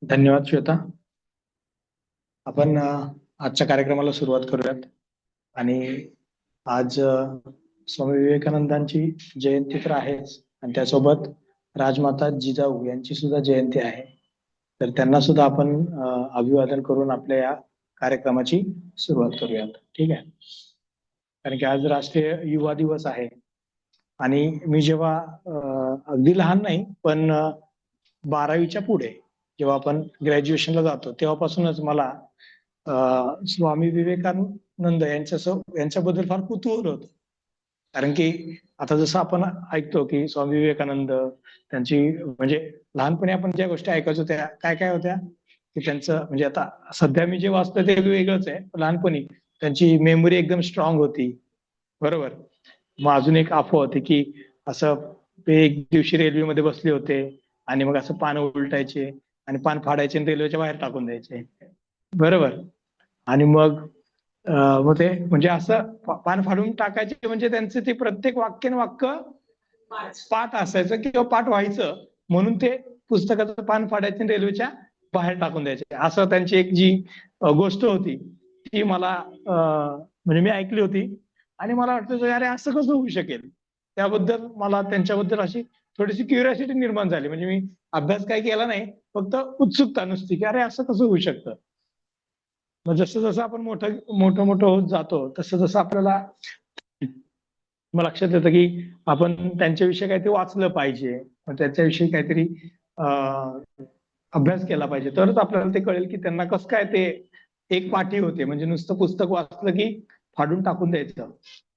धन्यवाद श्वेता. आपण आजच्या कार्यक्रमाला सुरुवात करूयात. आणि आज स्वामी विवेकानंदांची जयंती तर आहेच, आणि त्यासोबत राजमाता जिजाऊ यांची सुद्धा जयंती आहे. तर त्यांना सुद्धा आपण अभिवादन करून आपल्या या कार्यक्रमाची सुरुवात करूयात. ठीक आहे. कारण की आज राष्ट्रीय युवा दिवस आहे. आणि मी जेव्हा अगदी लहान नाही, पण 12वीच्या पुढे जेव्हा आपण ग्रॅज्युएशनला जातो तेव्हापासूनच मला स्वामी विवेकानंद यांच्याबद्दल फार कुतूहल होतं. कारण की आता जसं आपण ऐकतो की स्वामी विवेकानंद त्यांची म्हणजे लहानपणी आपण ज्या गोष्टी ऐकायचो त्या काय काय होत्या की त्यांचं म्हणजे आता सध्या मी जे वाचतोय ते वेगळंच आहे. लहानपणी त्यांची मेमरी एकदम स्ट्रॉंग होती. बरोबर. मग अजून एक अफवा होती की असं ते एक दिवशी रेल्वेमध्ये बसले होते आणि मग असं पान उलटायचे आणि पान फाडायचे आणि रेल्वेच्या बाहेर टाकून द्यायचे. बरोबर. आणि मग ते म्हणजे असं पान फाडून टाकायचे म्हणजे त्यांचे ते प्रत्येक वाक्य पाठ असायचं किंवा पाठ व्हायचं म्हणून ते पुस्तकाचं पान फाडायचे आणि रेल्वेच्या बाहेर टाकून द्यायचे. असं त्यांची एक जी गोष्ट होती ती मला म्हणजे मी ऐकली होती. आणि मला वाटतं अरे असं कसं होऊ शकेल. त्याबद्दल मला त्यांच्याबद्दल अशी थोडीशी क्युरिओसिटी निर्माण झाली. म्हणजे मी अभ्यास काही केला नाही, फक्त उत्सुकता नुसती की अरे असं कसं होऊ शकतं. मग जसं जसं आपण मोठं मोठं मोठं होत जातो तसं जसं आपल्याला मग लक्षात येतं की आपण त्यांच्याविषयी काहीतरी वाचलं पाहिजे, मग त्याच्याविषयी काहीतरी अभ्यास केला पाहिजे, तरच आपल्याला ते कळेल की त्यांना कसं काय ते एक पाठी होते. म्हणजे नुसतं पुस्तक वाचलं की फाडून टाकून द्यायचं.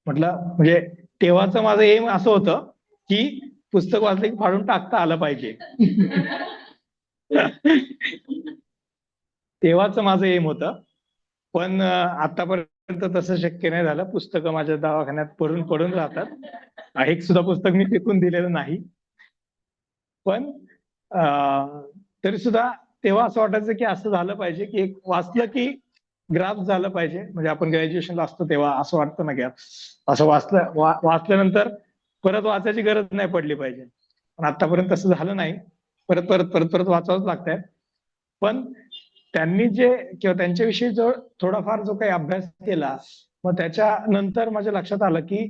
म्हटलं म्हणजे तेव्हाचं माझं एम असं होतं की पुस्तक वाचलं की फाडून टाकता आलं पाहिजे. तेव्हाच माझं एम होतं. पण आतापर्यंत तसं शक्य नाही झालं. पुस्तकं माझ्या दवाखान्यात पडून पडून राहतात. एक सुद्धा पुस्तक मी फेकून दिलेलं नाही. पण तरी सुद्धा तेव्हा असं वाटायचं की असं झालं पाहिजे की एक वाचलं की ग्राफ झालं पाहिजे. म्हणजे आपण ग्रॅज्युएशनला असतो तेव्हा असं वाटतं ना की असं वाचल्यानंतर परत वाचायची गरज नाही पडली पाहिजे. पण आतापर्यंत तसं झालं नाही. परत परत परत परत वाचावंच लागतंय. पण त्यांनी जे किंवा त्यांच्याविषयी जो थोडाफार जो काही अभ्यास केला, मग त्याच्यानंतर माझ्या लक्षात आलं की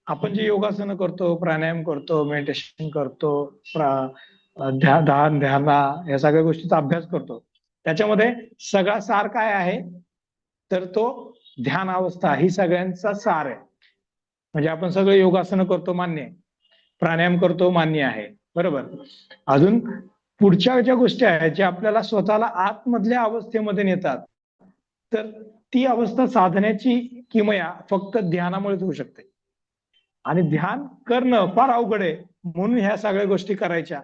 आपण जे योगासनं करतो, प्राणायाम करतो, मेडिटेशन करतो, ध्यान ध्याना या सगळ्या गोष्टीचा अभ्यास करतो, त्याच्यामध्ये सगळा सार काय आहे तर तो ध्यान अवस्था ही सगळ्यांचा सार आहे. म्हणजे आपण सगळं योगासनं करतो मान्य आहे, प्राणायाम करतो मान्य आहे, बरोबर. अजून पुढच्या ज्या गोष्टी आहेत ज्या आपल्याला स्वतःला आतमधल्या अवस्थेमध्ये नेतात, तर ती अवस्था साधण्याची किमया फक्त ध्यानामुळेच होऊ शकते. आणि ध्यान करणं फार अवघड आहे, म्हणून ह्या सगळ्या गोष्टी करायच्या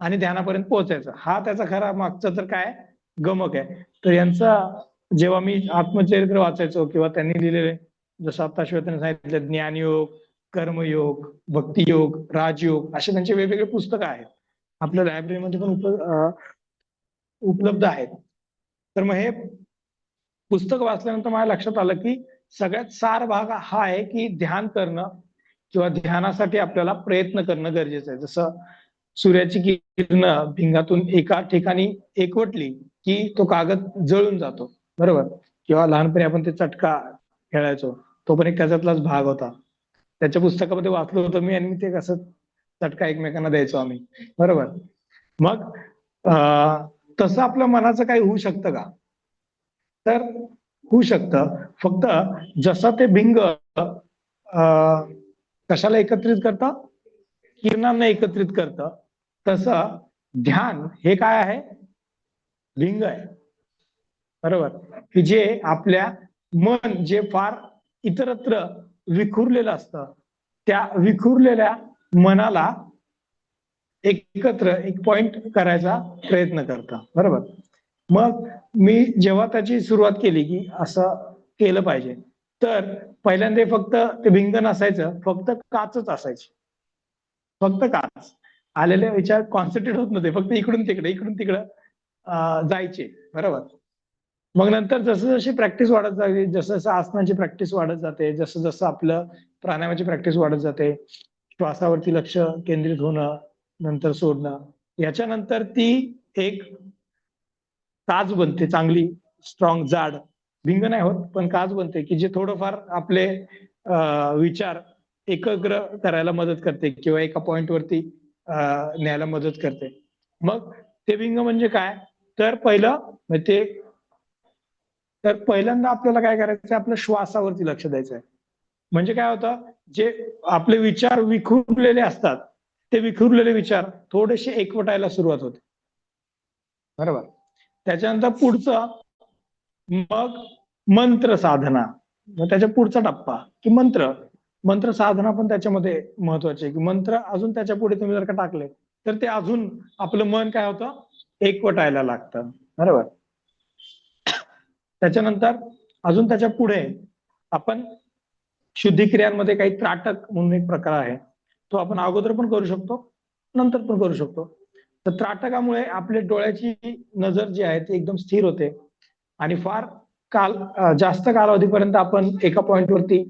आणि ध्यानापर्यंत पोहोचायचं. हा त्याचा खरा मागचा तर काय गमक आहे. तर यांचा जेव्हा मी आत्मचरित्र वाचायचो किंवा त्यांनी लिहिलेले, जसं आता श्वेताने सांगितलं, ज्ञानयोग, कर्मयोग, भक्तियोग, राजयोग, असे त्यांचे वेगवेगळे पुस्तकं आहेत. आपल्या लायब्ररीमध्ये पण उपलब्ध आहेत. तर मग हे पुस्तक वाचल्यानंतर माझ्या लक्षात आलं की सगळ्यात सार भाग हा आहे की ध्यान करणं किंवा ध्यानासाठी आपल्याला प्रयत्न करणं गरजेचं आहे. जसं सूर्याची किरणं भिंगातून एका ठिकाणी एकवटली की तो कागद जळून जातो, बरोबर. किंवा लहानपणी आपण ते चटका खेळायचो, तो पण एक त्याच्यातलाच भाग होता. त्याच्या पुस्तकामध्ये वाचलं होतं मी, आणि ते कसं चटका एकमेकांना द्यायचो आम्ही, बरोबर. मग तसं आपल्या मनाचं काही होऊ शकतं का, तर होऊ शकतं. फक्त जसं ते भिंग कशाला एकत्रित करतं, किरणांना एकत्रित करतं, तसं ध्यान हे काय आहे, भिंग आहे, बरोबर. की जे आपल्या मन जे फार इतरत्र विखुरलेलं असतं, त्या विखुरलेल्या मनाला एकत्र एक पॉइंट करायचा प्रयत्न करतं, बरोबर. मग मी जेव्हा त्याची सुरुवात केली की असं केलं पाहिजे, तर पहिल्यांदा फक्त ते भिंग नसायचं, फक्त काचच असायची, फक्त काच. आलेले विचार कॉन्सन्ट्रेट होत नव्हते, फक्त इकडून तिकडं जायचे, बरोबर. मग नंतर जसं जशी प्रॅक्टिस वाढत जाते, जसं जसं आसनाची प्रॅक्टिस वाढत जाते, जसं जसं आपलं प्राणायामाची प्रॅक्टिस वाढत जाते, श्वासावरती लक्ष केंद्रित होणं, नंतर सोडणं, याच्यानंतर ती एक काच बनते चांगली स्ट्रॉंग जाड, भिंग नाही होत पण काच बनते की जे थोडंफार आपले विचार एकाग्र करायला मदत करते किंवा एका पॉइंट वरती न्यायला मदत करते. मग ते भिंग म्हणजे काय, तर पहिल्यांदा आपल्याला काय करायचं, आपल्या श्वासावरती लक्ष द्यायचं आहे. म्हणजे काय होतं, जे आपले विचार विखुरलेले असतात ते विखुरलेले विचार थोडेसे एकवटायला सुरुवात होते. बरोबर. त्याच्यानंतर पुढचं मग मंत्र साधना, मग त्याच्या पुढचा टप्पा की मंत्र साधना पण त्याच्यामध्ये महत्वाची आहे. की मंत्र अजून त्याच्या पुढे तुम्ही जर का टाकले तर ते अजून आपलं मन काय होतं, एकवटायला लागतं. बरोबर. त्याच्यानंतर अजून त्याच्या पुढे आपण शुद्धिक्रियांमध्ये काही त्राटक म्हणून एक प्रकार आहे, तो आपण अगोदर पण करू शकतो नंतर पण करू शकतो. तर त्राटकामुळे आपल्या डोळ्याची नजर जी आहे ती एकदम स्थिर होते आणि फार जास्त कालावधीपर्यंत आपण एका पॉइंटवरती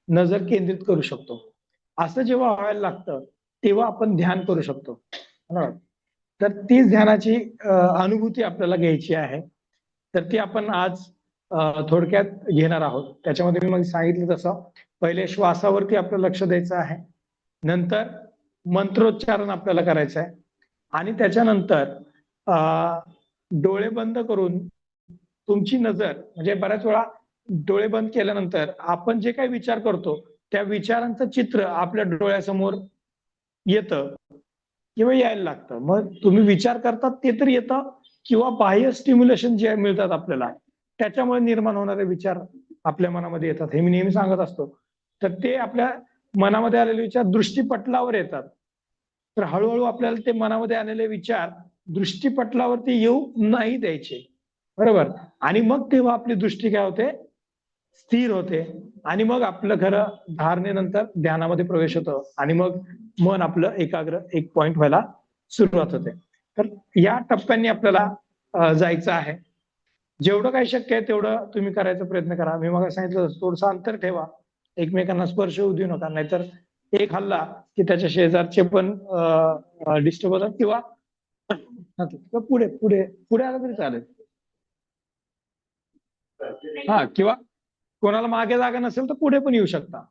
नजर केंद्रित करू शकतो. असं जेव्हा व्हायला लागतं तेव्हा आपण ध्यान करू शकतो. तर तीच ध्यानाची अनुभूती आपल्याला घ्यायची आहे. तर ती आपण आज थोडक्यात घेणार आहोत. त्याच्यामध्ये मी मग सांगितलं तसं पहिले श्वासावरती आपलं लक्ष द्यायचं आहे, नंतर मंत्रोच्चारण आपल्याला करायचं आहे आणि त्याच्यानंतर डोळे बंद करून तुमची नजर, म्हणजे बऱ्याच वेळा डोळे बंद केल्यानंतर आपण जे काही विचार करतो त्या विचारांचं चित्र आपल्या डोळ्यासमोर येतं किंवा यायला लागतं. मग तुम्ही विचार करतात ते तर येतं किंवा बाह्य स्टिम्युलेशन जे मिळतात आपल्याला त्याच्यामुळे निर्माण होणारे विचार आपल्या मनामध्ये येतात. हे मी नेहमी सांगत असतो. तर ते आपल्या मनामध्ये आलेले विचार दृष्टीपटलावर येतात. तर हळूहळू आपल्याला ते मनामध्ये आलेले विचार दृष्टीपटलावरती येऊ नाही द्यायचे. बरोबर. आणि मग तेव्हा आपली दृष्टी काय होते, स्थिर होते आणि मग आपलं खरं धारणेनंतर ध्यानामध्ये प्रवेश होतो आणि मग मन आपलं एकाग्र एक पॉइंट व्हायला सुरुवात होते. तर या टप्प्यांनी आपल्याला जायचं आहे. जेवढं काही शक्य आहे तेवढं तुम्ही करायचा प्रयत्न करा. मी मग सांगितलं थोडंसं अंतर ठेवा, एकमेकांना स्पर्श होऊ देऊ नका, नाहीतर एक हल्ला की त्याच्या शेजारचे पण डिस्टर्ब होतात किंवा पुढे पुढे पुढे आलं तरी चालेल. हा, किंवा कोणाला मागे जागा नसेल तर पुढे पण येऊ शकता.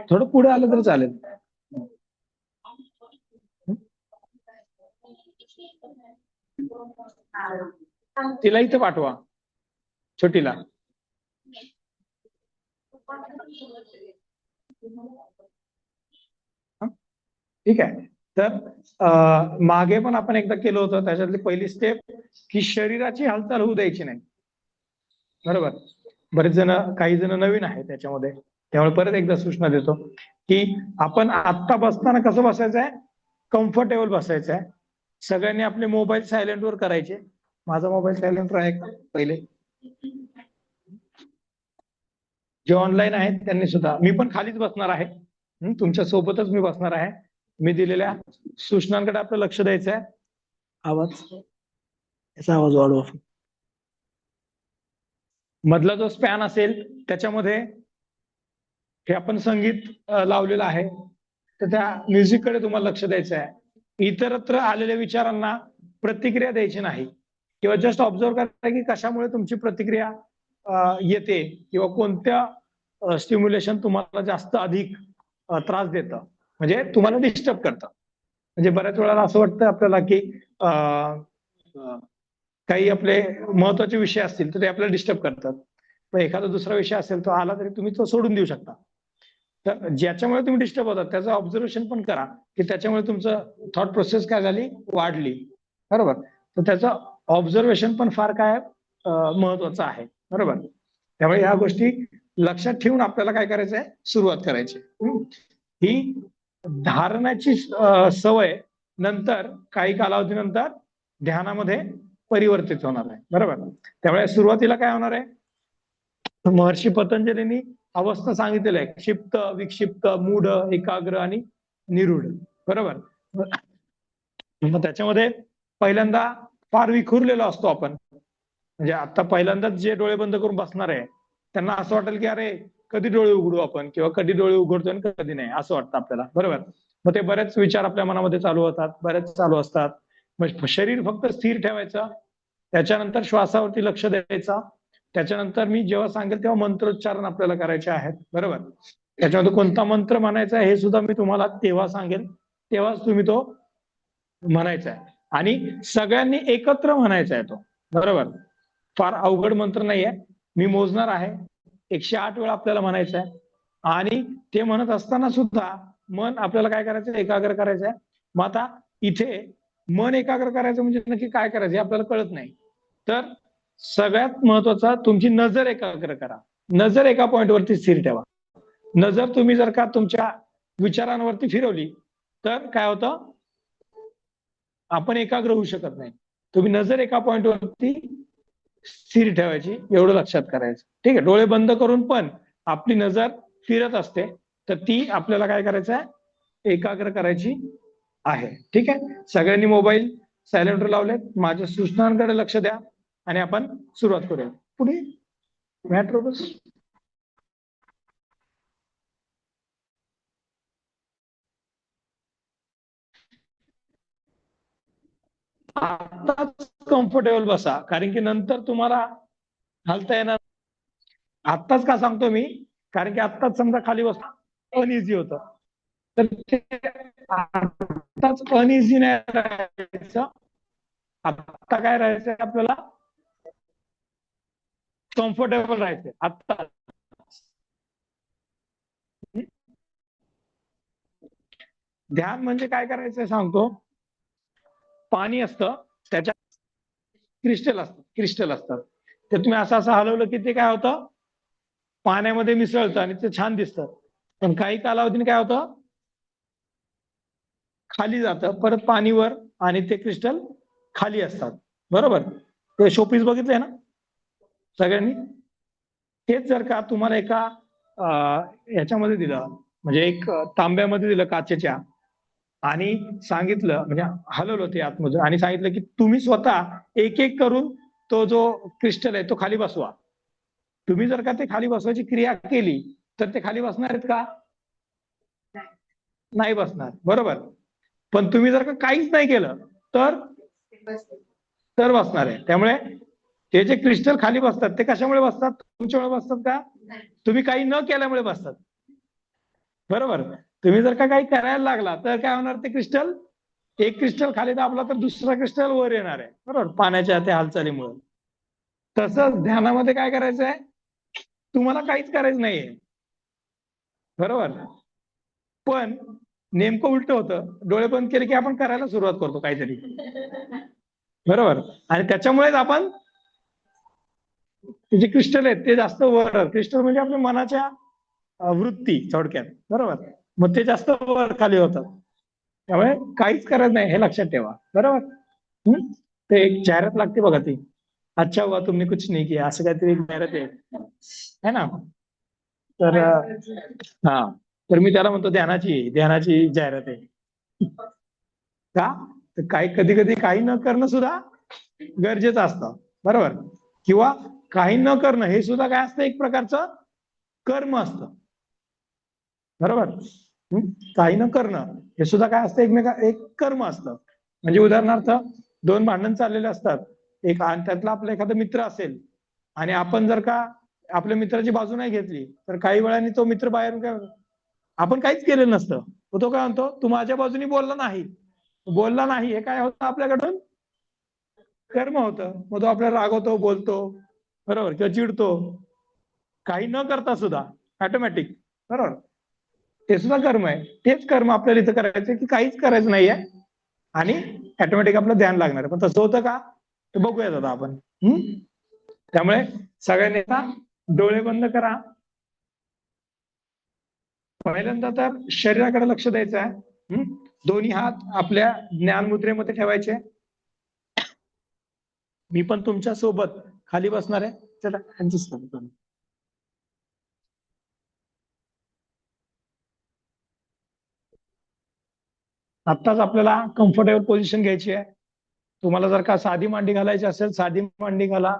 थोडं पुढे आलं तरी चालेल. तिला इथे पाठवा, छोटीला. ठीक आहे. तर मागे पण आपण एकदा केलं होतं. त्याच्यातली पहिली स्टेप की शरीराची हालचाल होऊ द्यायची नाही. बरोबर. बरेच जण, काही जण नवीन आहे त्याच्यामध्ये, त्यामुळे परत एकदा सूचना देतो की आपण आत्ता बसताना कसं बसायचं आहे, कम्फर्टेबल बसायचं आहे. सगळ्यांनी आपले मोबाईल सायलेंट वर करायचे. माझा मोबाईल सायलेंटवर आहे का पहिले? जे ऑनलाईन आहेत त्यांनी सुद्धा. मी पण खालीच बसणार आहे, तुमच्या सोबतच मी बसणार आहे. मी दिलेल्या सूचनांकडे आपलं लक्ष द्यायचं आहे. याचा आवाज वाढवा. मधला जो स्पॅन असेल त्याच्यामध्ये हे आपण संगीत लावलेलं आहे, तर त्या म्युझिककडे तुम्हाला लक्ष द्यायचं आहे. इतरत्र आलेल्या विचारांना प्रतिक्रिया द्यायची नाही किंवा जस्ट ऑब्झर्व करा की कशामुळे तुमची प्रतिक्रिया येते किंवा कोणत्या स्टिम्युलेशन तुम्हाला जास्त अधिक त्रास देतं, म्हणजे तुम्हाला डिस्टर्ब करतं. म्हणजे बऱ्याच वेळा असं वाटतं आपल्याला की काही आपले महत्वाचे विषय असतील तर ते आपल्याला डिस्टर्ब करतात. पण एखादा दुसरा विषय असेल तो आला तरी तुम्ही तो सोडून देऊ शकता. तर ज्याच्यामुळे तुम्ही डिस्टर्ब होतात त्याचं ऑब्झर्वेशन पण करा की त्याच्यामुळे तुमचं थॉट प्रोसेस काय झाली, वाढली. बरोबर. तर त्याचं ऑब्झर्वेशन पण फार काय महत्वाचं आहे. बरोबर. त्यामुळे ह्या गोष्टी लक्षात ठेवून आपल्याला काय करायचंय, सुरुवात करायची. ही धारणाची सवय नंतर काही कालावधीनंतर ध्यानामध्ये परिवर्तित होणार आहे. बरोबर. त्यामुळे सुरुवातीला काय होणार आहे, महर्षी पतंजलींनी अवस्था सांगितलेल्या आहे, क्षिप्त, विक्षिप्त, मूढ, एकाग्र आणि निरूढ. बरोबर. मग त्याच्यामध्ये पहिल्यांदा फार विखुरलेलो असतो आपण. म्हणजे आता पहिल्यांदाच जे डोळे बंद करून बसणार आहे त्यांना असं वाटेल की अरे कधी डोळे उघडू आपण, किंवा कधी डोळे उघडतो आणि कधी नाही असं वाटतं आपल्याला, बरोबर. मग ते बरेच विचार आपल्या मनामध्ये चालू होतात, बरेच चालू असतात. मग शरीर फक्त स्थिर ठेवायचं, त्याच्यानंतर श्वासावरती लक्ष द्यायचं, त्याच्यानंतर मी जेव्हा सांगेल तेव्हा मंत्रोच्चारण आपल्याला करायचे आहेत, बरोबर. त्याच्यामध्ये कोणता मंत्र म्हणायचा हे सुद्धा मी तुम्हाला तेव्हा सांगेल, तेव्हाच तुम्ही तो म्हणायचा आहे. आणि सगळ्यांनी एकत्र म्हणायचा आहे तो, बरोबर. फार अवघड मंत्र नाहीये, मी मोजणार आहे, 108 वेळा आपल्याला म्हणायचं आहे. आणि ते म्हणत असताना सुद्धा मन आपल्याला काय करायचं, एकाग्र करायचं आहे. मग आता इथे मन एकाग्र करायचं म्हणजे नक्की काय करायचं हे आपल्याला कळत नाही. तर सगळ्यात महत्वाचा, तुमची नजर एकाग्र करा. नजर एका पॉइंटवरती स्थिर ठेवा. नजर तुम्ही जर का तुमच्या विचारांवरती फिरवली तर काय होतं, आपण एकाग्र होऊ शकत नाही. तुम्ही नजर एका पॉइंटवरती स्थिर ठेवायची, एवढं लक्षात करायचं, ठीक आहे. डोळे बंद करून पण आपली नजर फिरत असते, तर ती आपल्याला काय करायचं आहे, एकाग्र करायची आहे, ठीक आहे. सगळ्यांनी मोबाईल सायलेंटवर लावलेत, माझ्या सूचनांकडे लक्ष द्या आणि आपण सुरुवात करूया. पुढे मॅट्रो बस. आताच कम्फर्टेबल बसा, कारण की नंतर तुम्हाला हलता येणार. आत्ताच का सांगतो मी, कारण की आत्ताच समजा खाली बसता अनइझी होतं, तर ते आत्ताच अनइझी नाही राहायचं. आत्ता काय राहायचंय आपल्याला, कम्फर्टेबल राहायचंय आत्ता. ध्यान म्हणजे काय करायचंय सांगतो. पाणी असतं, त्याच्यात क्रिस्टल असतात. ते तुम्ही असं असं हलवलं की ते काय होतं, पाण्यामध्ये मिसळतं आणि ते छान दिसतं. पण काही कालावधीने काय होतं, खाली जातं, परत पाणीवर, आणि ते क्रिस्टल खाली असतात, बरोबर. ते शोपीस बघितलंय ना सगळ्यांनी. तेच जर का तुम्हाला एका ह्याच्यामध्ये दिलं, म्हणजे एक तांब्यामध्ये दिलं काचेच्या, आणि सांगितलं, म्हणजे हलवलं ते आतमधून आणि सांगितलं की तुम्ही स्वतः एक एक करून तो जो क्रिस्टल आहे तो खाली बसवा. तुम्ही जर का ते खाली बसवायची क्रिया केली तर ते खाली बसणार आहेत का, नाही बसणार, बरोबर. पण तुम्ही जर का काहीच नाही केलं तर तर बसणार आहे. त्यामुळे ते जे क्रिस्टल खाली बसतात ते कशामुळे बसतात, तुमच्यामुळे बसतात का, तुम्ही काही न केल्यामुळे बसतात, बरोबर. तुम्ही जर का काही करायला लागला तर काय होणार, ते क्रिस्टल, एक क्रिस्टल खाली दाबला तर दुसरा क्रिस्टल वर येणार आहे, बरोबर, पाण्याच्या त्या हालचालीमुळे. तसंच ध्यानामध्ये काय करायचं आहे, तुम्हाला काहीच करायचं नाहीये, बरोबर. पण नेमकं उलट होतं, डोळे बंद केले की आपण करायला सुरुवात करतो काहीतरी, बरोबर. आणि त्याच्यामुळेच आपण, जे क्रिस्टल आहेत ते जास्त वर, क्रिस्टल म्हणजे आपल्या मनाच्या वृत्ती थोडक्यात, बरोबर. मग ते जास्त वर खाली होतात. त्यामुळे काहीच करत नाही हे लक्षात ठेवा, बरोबर. ते एक जाहिरात लागते बघा ती, अच्छा हुआ तुमने कुछ नहीं किया, असं काहीतरी एक जाहिरात आहे ना. तर हा, तर मी त्याला म्हणतो ध्यानाची जाहिरात आहे का. तर काही कधी कधी काही न करणं सुद्धा गरजेचं असतं, बरोबर. किंवा काही न करणं हे सुद्धा काय असतं, एक प्रकारचं कर्म असतं, बरोबर. काही न करणं हे सुद्धा काय असतं, एक कर्म असतं. म्हणजे उदाहरणार्थ, दोन भांडण चाललेले असतात, एक आणि त्यातला आपला एखादा मित्र असेल, आणि आपण जर का आपल्या मित्राची बाजू नाही घेतली तर काही वेळाने तो मित्र बाहेरून काय, आपण काहीच केलेलं नसतं, तो काय म्हणतो, तू माझ्या बाजूने बोलला नाही हे काय होतं आपल्याकडून, कर्म होतं. मग तो आपल्याला रागवतो, बोलतो, बरोबर, किंवा चिडतो, काही न करता सुद्धा ऑटोमॅटिक, बरोबर. ते सुद्धा कर्म आहे. तेच कर्म आपल्याला इथं करायचं की काहीच करायचं नाहीये आणि ऑटोमॅटिक आपलं ध्यान लागणार आहे. पण तसं होतं का, तर बघूयात आता आपण. त्यामुळे सगळ्यांनी आता डोळे बंद करा. पहिल्यांदा तर शरीराकडे लक्ष द्यायचं आहे. दोन्ही हात आपल्या ज्ञान मुद्रेमध्ये ठेवायचे. मी पण तुमच्या सोबत खाली बसणार आहे. चला ऍडजस्ट करा. आत्ताच आपल्याला कम्फर्टेबल पोझिशन घ्यायची आहे. तुम्हाला जर का साधी मांडी घालायची असेल साधी मांडी घाला.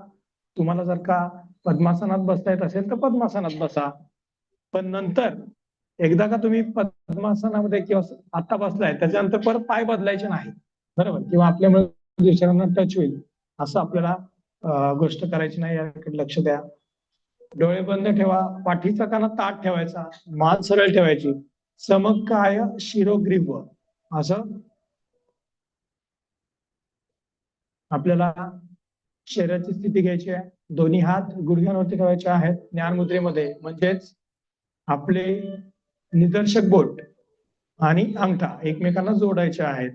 तुम्हाला जर का पद्मासनात बसता येत असेल तर पद्मासनात बसा. पण नंतर एकदा का तुम्ही पद्मासनामध्ये किंवा आता बसलाय त्याच्यानंतर परत पाय बदलायचे नाही, बरोबर, किंवा आपल्यामुळे दुसऱ्यांना टच होईल असं आपल्याला गोष्ट करायची नाही, याकडे लक्ष द्या. डोळे बंद ठेवा, पाठीचा काना ताठ ठेवायचा, मान सरळ ठेवायची, समकाय शिरोग्रीव असं आपल्याला शरीराची स्थिती घ्यायची आहे. दोन्ही हात गुडघ्यांवरती ठेवायचे आहेत ज्ञान मुद्रेमध्ये, म्हणजेच आपले निदर्शक बोट आणि अंगठा एकमेकांना जोडायचे आहेत.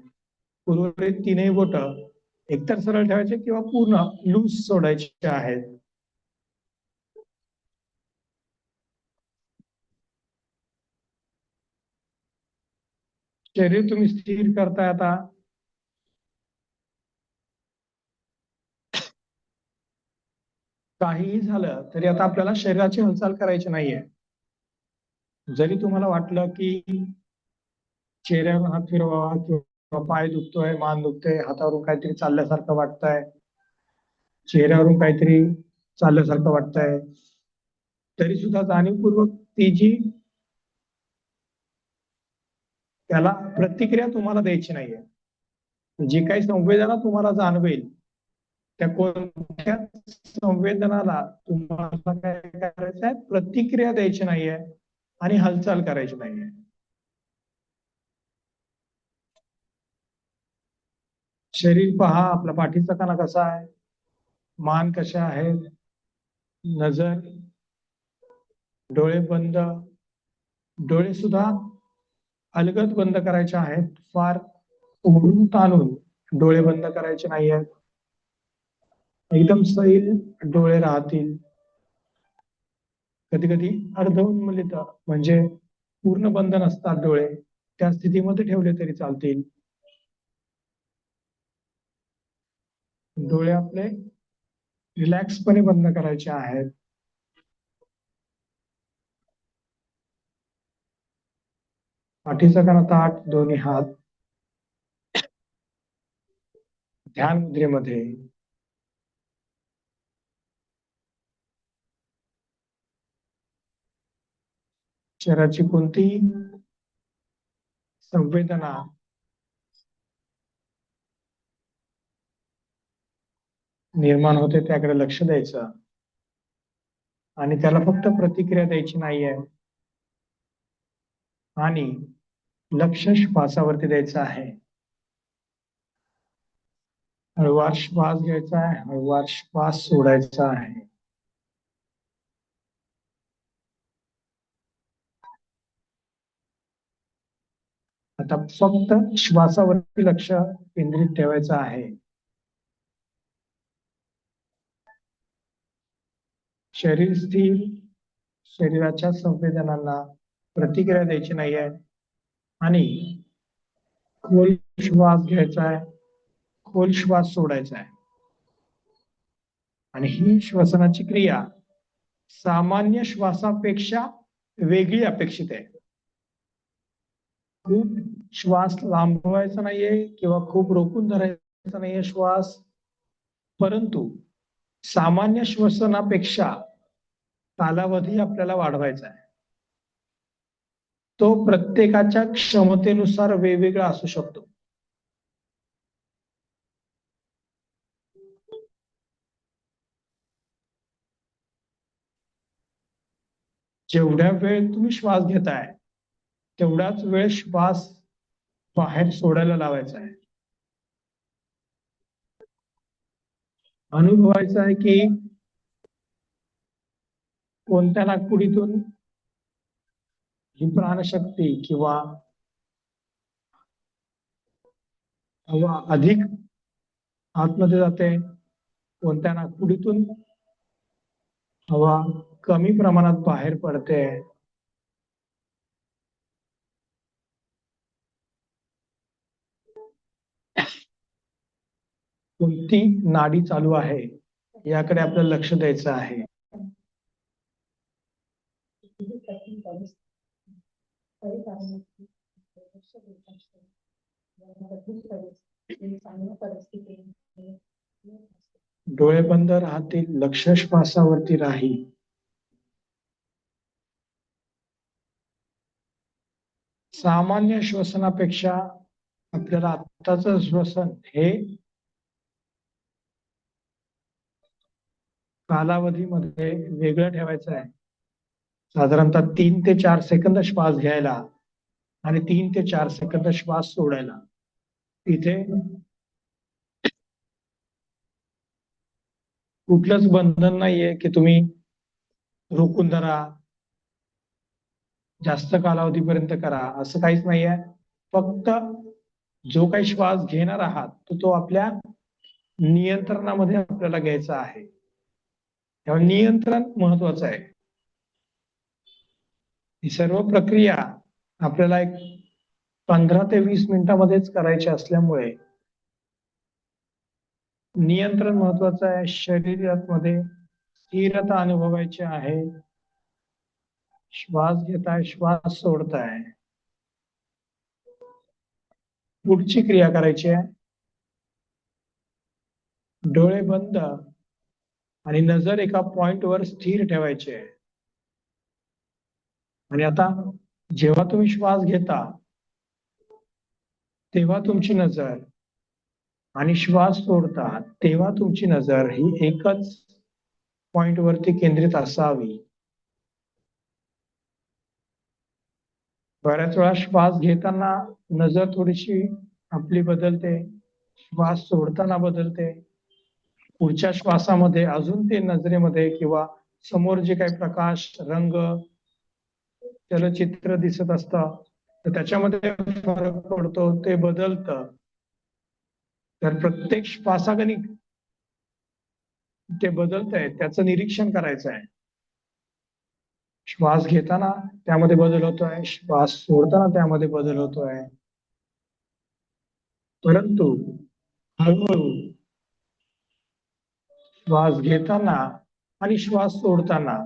उर्वरित तीनही बोट एकतर सरळ ठेवायचे किंवा पूर्ण लूज सोडायचे आहेत. शरीर तुम्ही स्थिर करताय आता. काहीही झालं तरी आता आपल्याला शरीराची हालचाल करायची नाहीये. जरी तुम्हाला वाटलं की चेहऱ्यावर हात फिरवावा किंवा पाय दुखतोय, मान दुखतोय, हातावरून काहीतरी चालल्यासारखं वाटतंय, चेहऱ्यावरून काहीतरी चालल्यासारखं वाटतंय, तरी सुद्धा जाणीवपूर्वक ती जी त्याला प्रतिक्रिया तुम्हाला द्यायची नाहीये. जी काही संवेदना तुम्हाला जाणवेल त्या कोणत्या संवेदनाला तुम्हाला काय करायचं आहे, प्रतिक्रिया द्यायची नाहीये आणि हालचाल करायची नाहीये. शरीर पहा, आपला पाठीचा कणा कसा आहे, मान कशा आहेत, नजर, डोळे बंद, डोळे सुद्धा अलगद बंद करायचे आहेत, फार उघडून ताणून डोळे बंद करायचे नाही आहेत, एकदम सैल डोळे राहतील. कधी कधी अर्धउन्मिलित म्हणजे पूर्ण बंद नसतात डोळे, त्या स्थितीमध्ये ठेवले तरी चालतील. डोळे आपले रिलॅक्सपणे बंद करायचे आहेत. पाठीचा कणा ताठ, दोन्ही हात ध्यान मुद्रेमध्ये. शरीराची कोणतीही संवेदना निर्माण होते त्याकडे लक्ष द्यायचं आणि त्याला फक्त प्रतिक्रिया द्यायची नाहीये आणि लक्ष श्वासावरती द्यायचं आहे. हळूवार श्वास घ्यायचा आहे, हळूवार श्वास सोडायचा आहे. आता फक्त श्वासावरती लक्ष केंद्रित ठेवायचं आहे. शरीर स्थिर, शरीराच्या संवेदनांना प्रतिक्रिया द्यायची नाहीये आणि खोल श्वास घ्यायचा आहे, खोल श्वास सोडायचा आहे. आणि ही श्वसनाची क्रिया सामान्य श्वासापेक्षा वेगळी अपेक्षित आहे. खूप श्वास लांबवायचा नाहीये किंवा खूप रोखून धरायचा नाहीये श्वास, परंतु सामान्य श्वसनापेक्षा कालावधी आपल्याला वाढवायचा आहे. तो प्रत्येकाच्या क्षमतेनुसार वेगवेगळा असू शकतो. जेवढ्या वेळ तुम्ही श्वास घेताय तेवढाच वेळ श्वास बाहेर सोडायला लावायचा आहे. अनुभवायचं आहे की कोणत्या नाकपुडीतून ही प्राणशक्ती किंवा हवा अधिक आतमध्ये जाते, कोणत्या नाकपुडीतून हवा कमी प्रमाणात बाहेर पडते. कोणती नाडी चालू आहे याकडे आपल्याला लक्ष द्यायचं आहे. डोळे बंद राहतील, लक्ष श्वासावरती राहील. सामान्य श्वसनापेक्षा आपल्याला आत्ताच श्वसन हे कालावधीमध्ये वेगळं ठेवायचं आहे. साधारणतः 3 ते 4 सेकंद श्वास घ्यायला आणि 3 ते 4 सेकंद श्वास सोडायला. इथे कुठलंच बंधन नाहीये की तुम्ही रोखून धरा, जास्त कालावधीपर्यंत करा, असं काहीच नाहीये. फक्त जो काही श्वास घेणार आहात तो आपल्या नियंत्रणामध्ये आपल्याला घ्यायचा आहे. तेव्हा नियंत्रण महत्वाचं आहे. ही सर्व प्रक्रिया आपल्याला एक 15 ते 20 मिनिटामध्येच करायची असल्यामुळे नियंत्रण महत्वाचं आहे. शरीरामध्ये स्थिरता अनुभवायची आहे. श्वास घेताय, श्वास सोडताय. पुढची क्रिया करायची आहे. डोळे बंद आणि नजर एका पॉइंटवर स्थिर ठेवायची आहे. आणि आता जेव्हा तुम्ही श्वास घेता तेव्हा तुमची नजर आणि श्वास सोडता तेव्हा तुमची नजर ही एकच पॉइंट वरती केंद्रित असावी. बऱ्याच वेळा श्वास घेताना नजर थोडीशी आपली बदलते, श्वास सोडताना बदलते. पुढच्या श्वासामध्ये अजून ते नजरेमध्ये किंवा समोर जे काही प्रकाश, रंग, चलचित्र दिसत असतं तर त्याच्यामध्ये फरक पडतो, ते बदलतं. तर प्रत्येक श्वासागणिक ते बदलत आहे त्याचं निरीक्षण करायचं आहे. श्वास घेताना त्यामध्ये बदल होतोय, श्वास सोडताना त्यामध्ये बदल होतोय. परंतु हळूहळू श्वास घेताना आणि श्वास सोडताना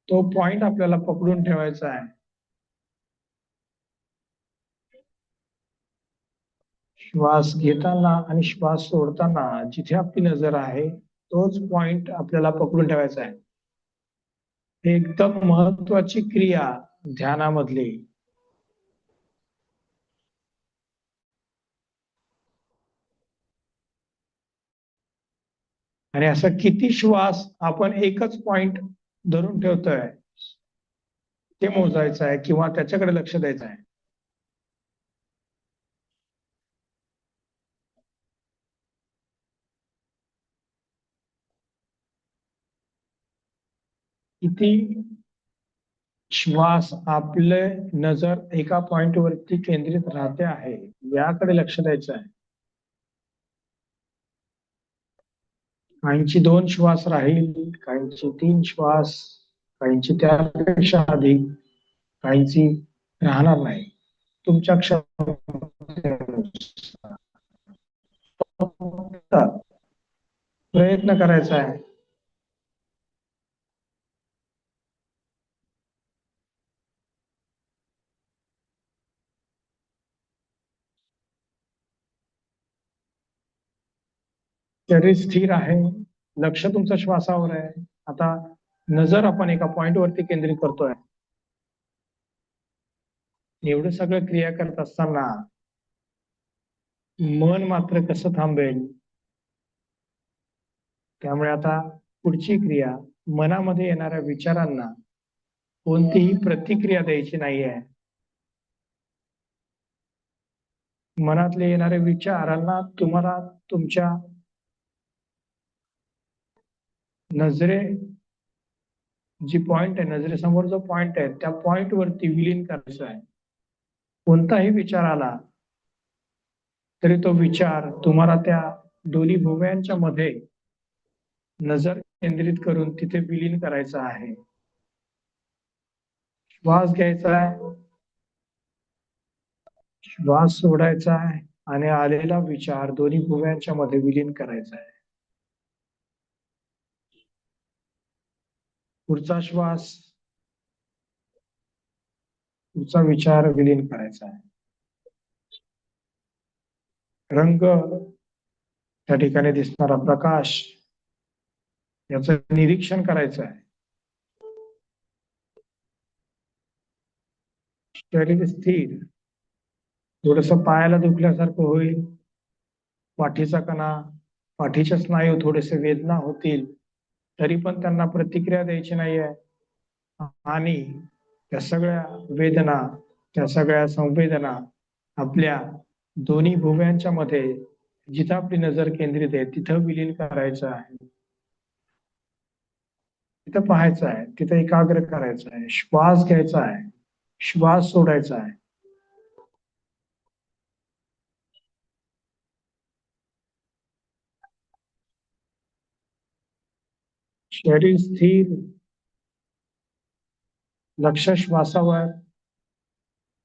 तो पॉइंट आपल्याला पकडून ठेवायचा आहे. श्वास घेताना आणि श्वास सोडताना जिथे आपली नजर आहे तोच पॉइंट आपल्याला पकडून ठेवायचा आहे. एकदम महत्वाची क्रिया ध्यानामधली. आणि असं किती श्वास आपण एकच पॉइंट धरून ठेवतोय ते मोजायचं आहे किंवा त्याच्याकडे लक्ष द्यायचं आहे. किती श्वास आपले नजर एका पॉइंट वरती केंद्रित राहते आहे याकडे लक्ष द्यायचं आहे. काहींची 2 श्वास राहील, काहींची 3 श्वास, काहींची त्यापेक्षा अधिक, काहींची राहणार नाही. तुमच्या क्षमतेनुसार प्रयत्न करायचा आहे. शरीर स्थिर आहे, लक्ष तुमचं श्वासावर आहे. आता नजर आपण एका पॉइंट वरती केंद्रित करतोय. एवढं सगळं क्रिया करत असताना मन मात्र कसं थांबेल? त्यामुळे आता पुढची क्रिया, मनामध्ये येणाऱ्या विचारांना कोणतीही प्रतिक्रिया द्यायची नाहीये. मनातले येणारे विचारांना तुम्हाला तुमच्या नजरे जी पॉइंट आहे, नजरेसमोर जो पॉइंट आहे त्या पॉइंट वरती विलीन करायचं आहे. कोणताही विचार आला तरी तो विचार तुम्हाला त्या दोन्ही भुवयांच्या मध्ये नजर केंद्रित करून तिथे विलीन करायचा आहे. श्वास घ्यायचा आहे, श्वास सोडायचा आहे आणि आलेला विचार दोन्ही भुवयांच्या मध्ये विलीन करायचा आहे. पुढचा श्वास, पुढचा विचार विलीन करायचा आहे. रंग, त्या ठिकाणी दिसणारा प्रकाश याचं निरीक्षण करायचं आहे. शरीर स्थिर. थोडस पायाला दुखल्यासारखं होईल. पाठीचा कणा, पाठीचे स्नायू थोडेसे वेदना होतील, तरी पण त्यांना प्रतिक्रिया द्यायची नाहीये. आणि त्या सगळ्या वेदना, त्या सगळ्या संवेदना आपल्या दोन्ही भुवयांच्या मध्ये, जिथं आपली नजर केंद्रित आहे तिथं विलीन करायचं आहे. तिथं पाहायचं आहे, तिथं एकाग्र करायचं आहे. श्वास घ्यायचा आहे, श्वास सोडायचा आहे. शरीर स्थिर, लक्ष श्वासावर,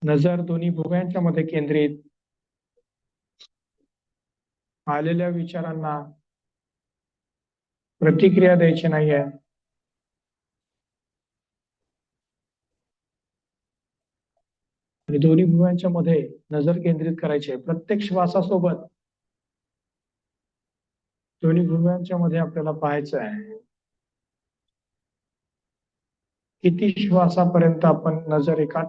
नजर दोन्ही भुवयांच्या मध्ये केंद्रित. आलेल्या विचारांना प्रतिक्रिया द्यायची नाहीये. आणि दोन्ही भुवयांच्या मध्ये नजर केंद्रित करायची आहे. प्रत्येक श्वासासोबत दोन्ही भुवयांच्या मध्ये आपल्याला पाहायचं आहे किती श्वासापर्यंत आपण नजर एका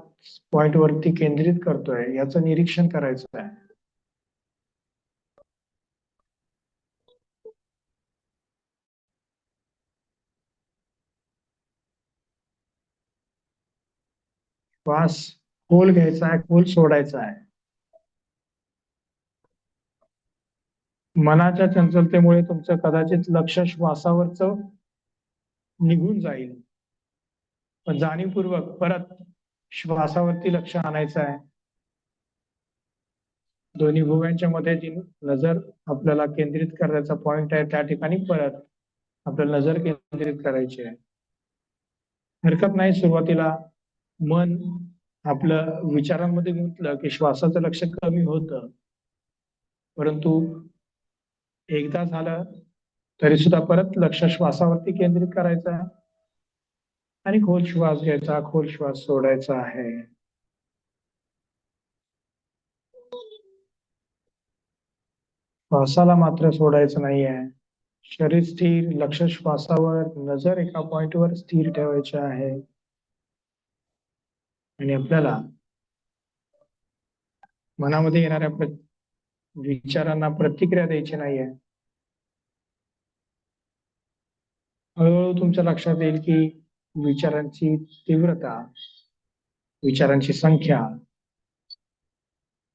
पॉइंट वरती केंद्रित करतोय याचं निरीक्षण करायचं आहे. श्वास खोल घ्यायचा आहे, खोल सोडायचा आहे. मनाच्या चंचलतेमुळे तुमचं कदाचित लक्ष श्वासावरच निघून जाईल, पण जाणीवपूर्वक परत श्वासावरती लक्ष आणायचं आहे. दोन्ही भुवयांच्या मध्ये जी नजर आपल्याला केंद्रित करायचा पॉइंट आहे त्या ठिकाणी परत आपल्याला नजर केंद्रित करायची आहे. हरकत नाही सुरुवातीला मन आपलं विचारांमध्ये गुंतलं की श्वासाचं लक्ष कमी होतं, परंतु एकदा झालं तरी सुद्धा परत लक्ष श्वासावरती केंद्रित करायचं आहे आणि खोल श्वास घ्यायचा, खोल श्वास सोडायचा आहे. श्वासाला मात्र सोडायचं नाहीये. शरीर स्थिर, लक्ष श्वासावर, नजर एका पॉइंटवर स्थिर ठेवायचे आहे. आणि आपल्याला मनामध्ये येणाऱ्या विचारांना प्रतिक्रिया द्यायची नाहीये. हळूहळू तुमच्या लक्षात येईल की विचारांची तीव्रता, विचारांची संख्या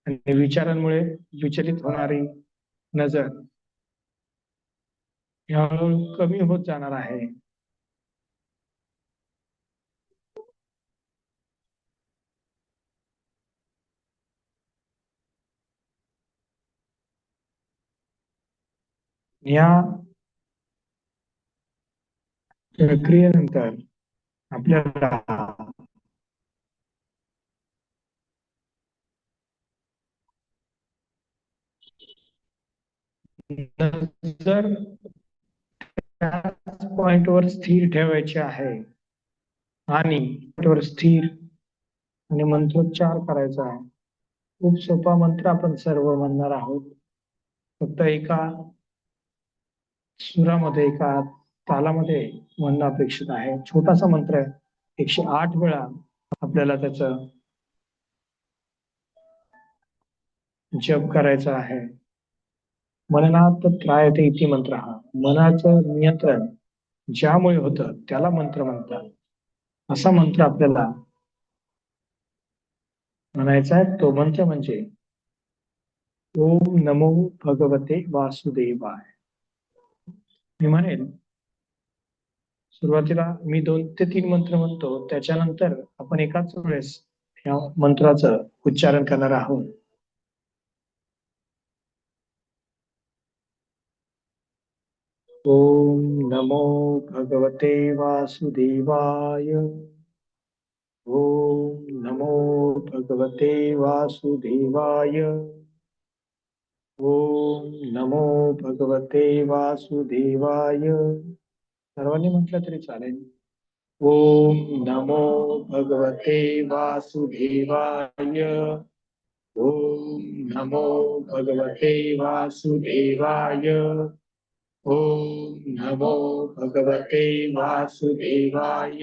आणि विचारांमुळे विचलित होणारी नजर हळूहळू कमी होत जाणार आहे. या प्रक्रियेनंतर आपल्याला नजर त्याच पॉइंटवर स्थिर ठेवायची आहे आणि वर स्थिर आणि मंत्रोच्चार करायचा आहे. खूप सोपा मंत्र आपण सर्व म्हणणार आहोत. फक्त एका सुरामध्ये, एका तालामध्ये म्हणणं अपेक्षित आहे. छोटासा मंत्र आहे. 108 वेळा आपल्याला त्याचं जप करायचा आहे. मननात त्रायते इति मंत्र. हा मनाचं नियंत्रण ज्यामुळे होतं त्याला मंत्र म्हणतात. असा मंत्र आपल्याला म्हणायचा आहे. तो मंत्र म्हणजे ओम नमो भगवते वासुदेवाय. मी म्हणेल सुरुवातीला मी 2 ते 3 मंत्र म्हणतो, त्याच्यानंतर आपण एकाच वेळेस या मंत्राचं उच्चारण करणार आहोत. ओम नमो भगवते वासुदेवाय. ओम नमो भगवते वासुदेवाय. ओम नमो भगवते वासुदेवाय. सर्वांनी म्हटलं तरी चालेल. ओम नमो भगवते वासुदेवाय. ओम नमो भगवते वासुदेवाय. ओम नमो भगवते वासुदेवाय.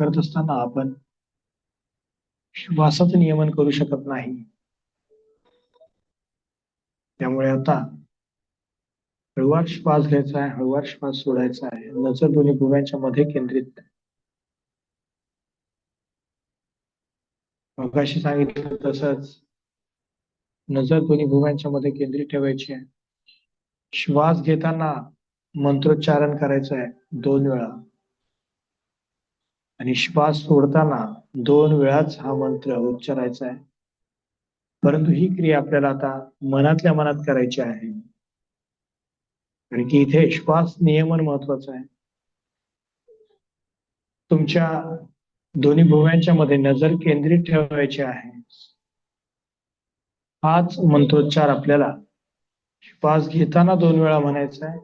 करत असताना आपण श्वासाचं नियमन करू शकत नाही. त्यामुळे आता हळूवार श्वास घ्यायचा आहे, हळूवार श्वास सोडायचा आहे. नजर दोन्ही भुवयांच्या मध्ये केंद्रित. मगाशी सांगितलं तसंच नजर दोन्ही भुवयांच्या मध्ये केंद्रित ठेवायची आहे. श्वास घेताना मंत्रोच्चारण करायचं आहे 2 वेळा आणि श्वास सोडताना 2 वेळाच हा मंत्र उच्चारायचा आहे. परंतु ही क्रिया आपल्याला आता मनातल्या मनात करायची आहे, कारण की इथे श्वास नियमन महत्वाचं आहे. तुमच्या दोन्ही भुवयांच्या मध्ये नजर केंद्रित ठेवायची आहे. हाच मंत्रोच्चार आपल्याला श्वास घेताना 2 वेळा म्हणायचा आहे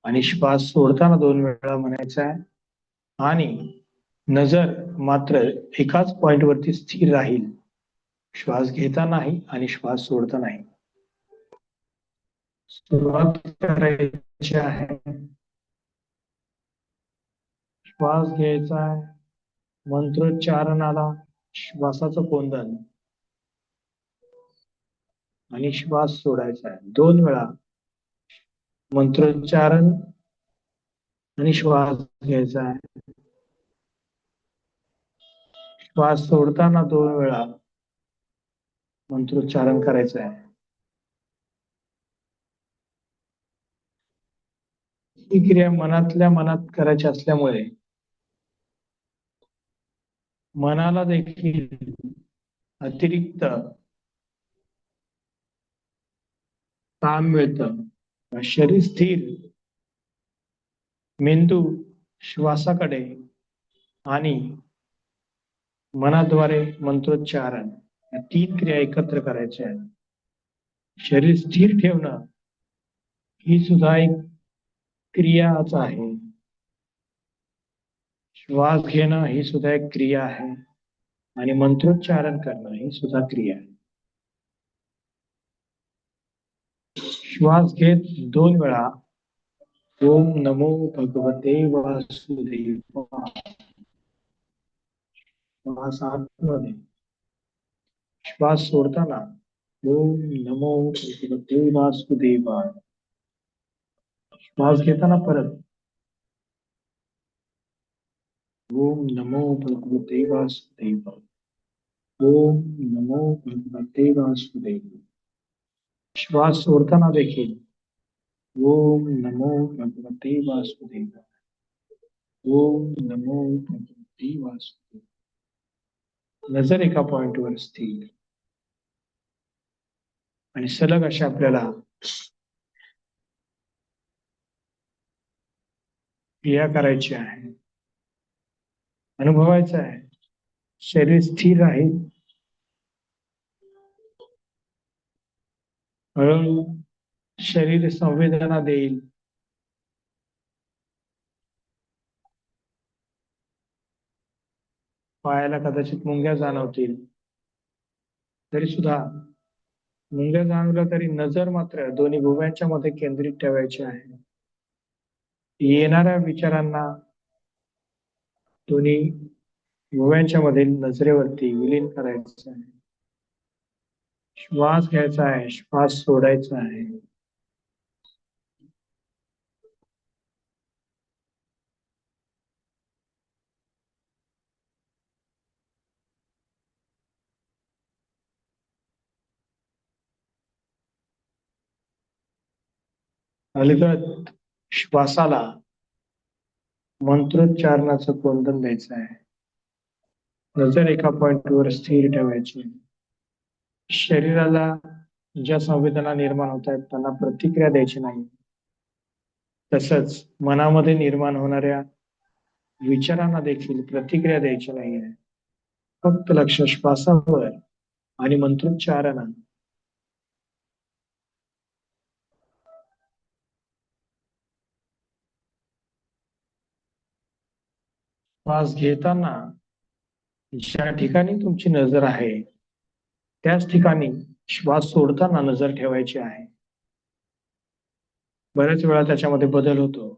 आणि श्वास सोडताना 2 वेळा म्हणायचा आहे. आणि नजर मात्र एकाच पॉइंट वरती स्थिर राहील, श्वास घेतानाही आणि श्वास सोडतानाही. सुरुवात करायची आहे. श्वास घ्यायचा आहे, मंत्रोच्चारणाला श्वासाचं कोंदण आणि श्वास सोडायचा आहे 2 वेळा. मंत्रोच्चारण आणि श्वास घ्यायचा आहे. श्वास सोडताना 2 वेळा मंत्रोच्चारण करायचं आहे. ही क्रिया मनातल्या मनात करायची असल्यामुळे मनाला देखील अतिरिक्त ताण मिळतं. शरीर स्थिर, मेंदू श्वासाकडे आणि मनाद्वारे मंत्रोच्चारण या 3 क्रिया एकत्र करायच्या आहेत. शरीर स्थिर ठेवणं ही सुद्धा एक क्रियाच आहे. श्वास घेणं ही सुद्धा एक क्रिया आहे आणि मंत्रोच्चारण करणं ही सुद्धा क्रिया आहे. श्वास घेत 2 वेळा ओम नमो भगवते वासुदेवाय. श्वास आतमध्ये. श्वास सोडताना ओम नमो भगवते वासुदेवाय. श्वास घेताना परत ओम नमो भगवते वासुदेवाय. ओम नमो भगवते वासुदेवाय. श्वास सोडताना देखील ओम नमो भगवते वासुदेवाय. ओम नमो भगवते वासुदेवाय. नजर एका पॉइंटवर स्थिर आणि सलग अशा आपल्याला क्रिया करायची आहे. अनुभवायचं आहे. शरीर स्थिर राहील. हळूहळू शरीर संवेदना देईल. पायाला कदाचित मुंग्या जाणवतील, तरी सुद्धा मुंग्या जाणवल्या तरी नजर मात्र दोन्ही भुवयांच्या मध्ये केंद्रित ठेवायची आहे. येणाऱ्या विचारांना दोन्ही भुवयांच्या मधील नजरेवरती विलीन करायचं आहे. श्वास घ्यायचा आहे, श्वास सोडायचा आहे. अलगद श्वासाला मंत्रोच्चारणाचं कोंदण द्यायचं आहे. नजर एका पॉइंटवर स्थिर ठेवायची. शरीराला ज्या संवेदना निर्माण होत आहेत त्यांना प्रतिक्रिया द्यायची नाही. तसंच मनामध्ये निर्माण होणाऱ्या विचारांना देखील प्रतिक्रिया द्यायची नाही आहे. फक्त लक्ष श्वासावर आणि मंत्रोच्चारण. श्वास घेताना ज्या ठिकाणी तुमची नजर आहे त्याच ठिकाणी श्वास सोडताना नजर ठेवायची आहे. बऱ्याच वेळा त्याच्यामध्ये बदल होतो.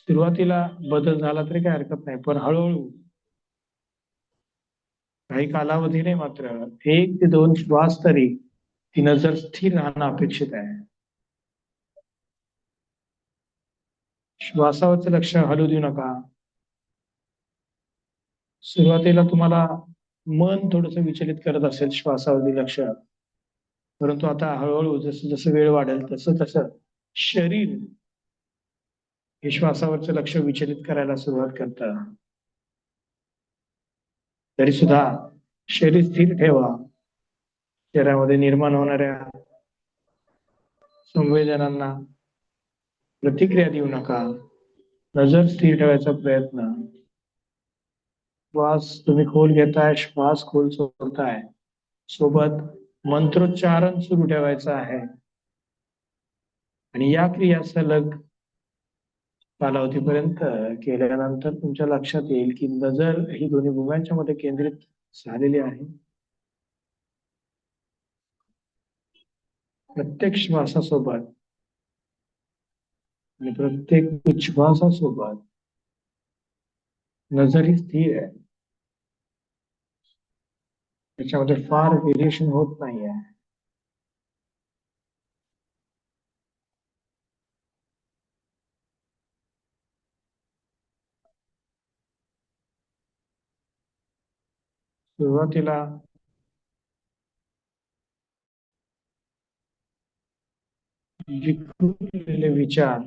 सुरुवातीला बदल झाला तरी काही हरकत नाही, पण हळूहळू काही कालावधीने मात्र 1 ते 2 श्वास तरी ती नजर स्थिर राहणं अपेक्षित आहे. श्वासावरचं लक्ष हलू देऊ नका. सुरुवातीला तुम्हाला मन थोडस विचलित करत असेल श्वासावरती लक्ष, परंतु आता हळूहळू जसं जसं वेळ वाढेल तसं तसं शरीर हे श्वासावरचं लक्ष विचलित करायला सुरुवात करतं. तरी सुद्धा शरीर स्थिर ठेवा. शरीरामध्ये निर्माण होणाऱ्या संवेदनांना प्रतिक्रिया देऊ नका. नजर स्थिर ठेवायचा प्रयत्न. श्वास तुम्ही खोल घेताय, श्वास खोल सोडताय, सोबत मंत्रोच्चारण सुरू ठेवायचं आहे. आणि या क्रिया सलग कालावधीपर्यंत केल्यानंतर तुमच्या लक्षात येईल की नजर ही दोन्ही भुवयांच्या मध्ये केंद्रित झालेली आहे. प्रत्येक श्वासासोबत आणि प्रत्येक उच्छ्वासासोबत नजर ही स्थिर आहे. त्याच्यामध्ये फार व्हेरिएशन होत नाहीये. सुरुवातीला विखुरलेले विचार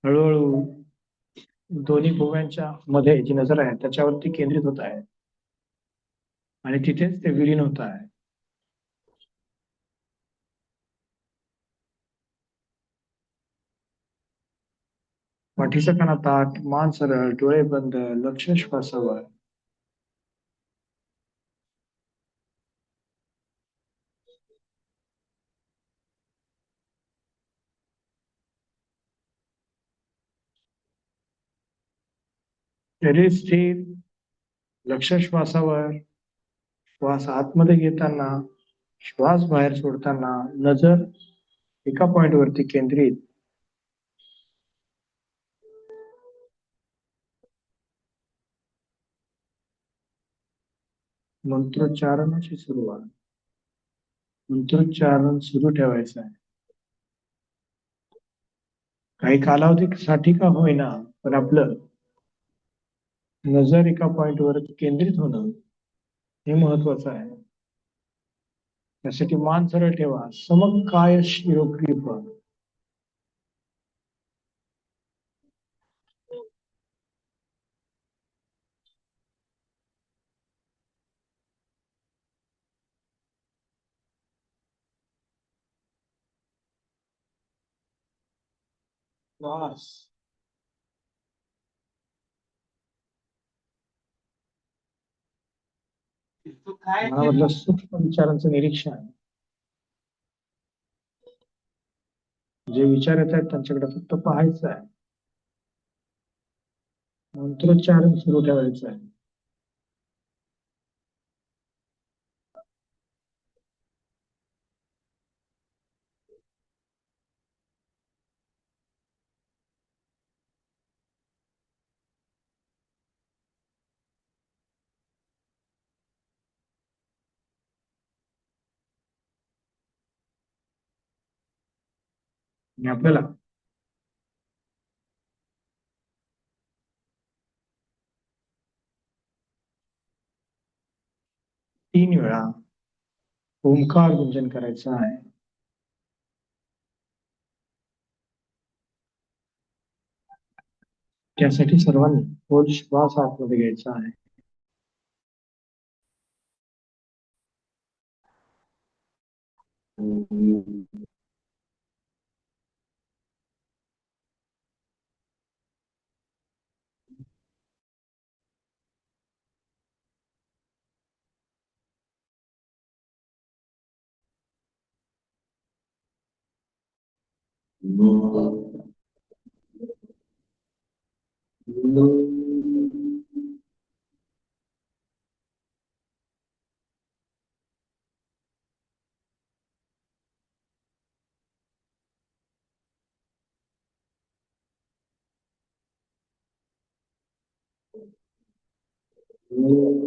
हळूहळू दोन्ही भुवयांच्या मध्ये जी नजर आहे त्याच्यावरती केंद्रित होत आहे आणि तिथेच ते विलीन होत आहे. पाठीचा कणा ताठ, मान सरळ, डोळे बंद, लक्ष श्वासावर. शरीर स्थिर, लक्ष श्वासावर. श्वास आतमध्ये घेताना, श्वास बाहेर सोडताना नजर एका पॉइंट वरती केंद्रित. मंत्रोच्चारणाची सुरुवात. मंत्रोच्चारण सुरू ठेवायचं आहे. काही कालावधीसाठी का होईना, पण आपलं नजर एका पॉइंट वर केंद्रित होणं हे महत्वाचं आहे. त्यासाठी मान सरळ ठेवा. समकाय शिरोग्रीव. श्वास मनामधल्या सूक्ष्म विचारांचं निरीक्षण. जे विचार येत आहेत त्यांच्याकडे फक्त पाहायचं आहे. मंत्रोच्चारण सुरू ठेवायचं आहे. आणि आपल्याला 3 वेळा ओंकार गुंजन करायचं आहे. त्यासाठी सर्वांनी खोल श्वास आतमध्ये घ्यायचा आहे. ओम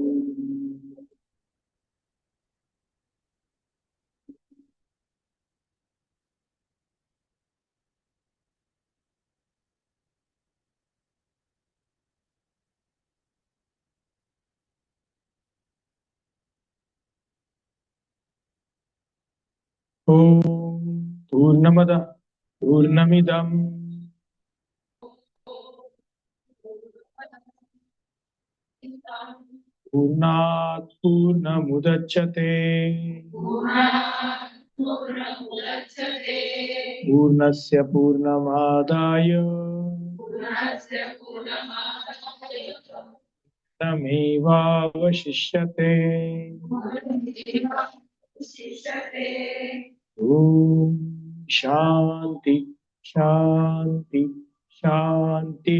पूर्णमद पूर्णमिदं पूर्णात् पूर्णमुदच्यते पूर्णस्य पूर्णमादाय तमेवावशिष्यते। ओम शांति शांति शांति।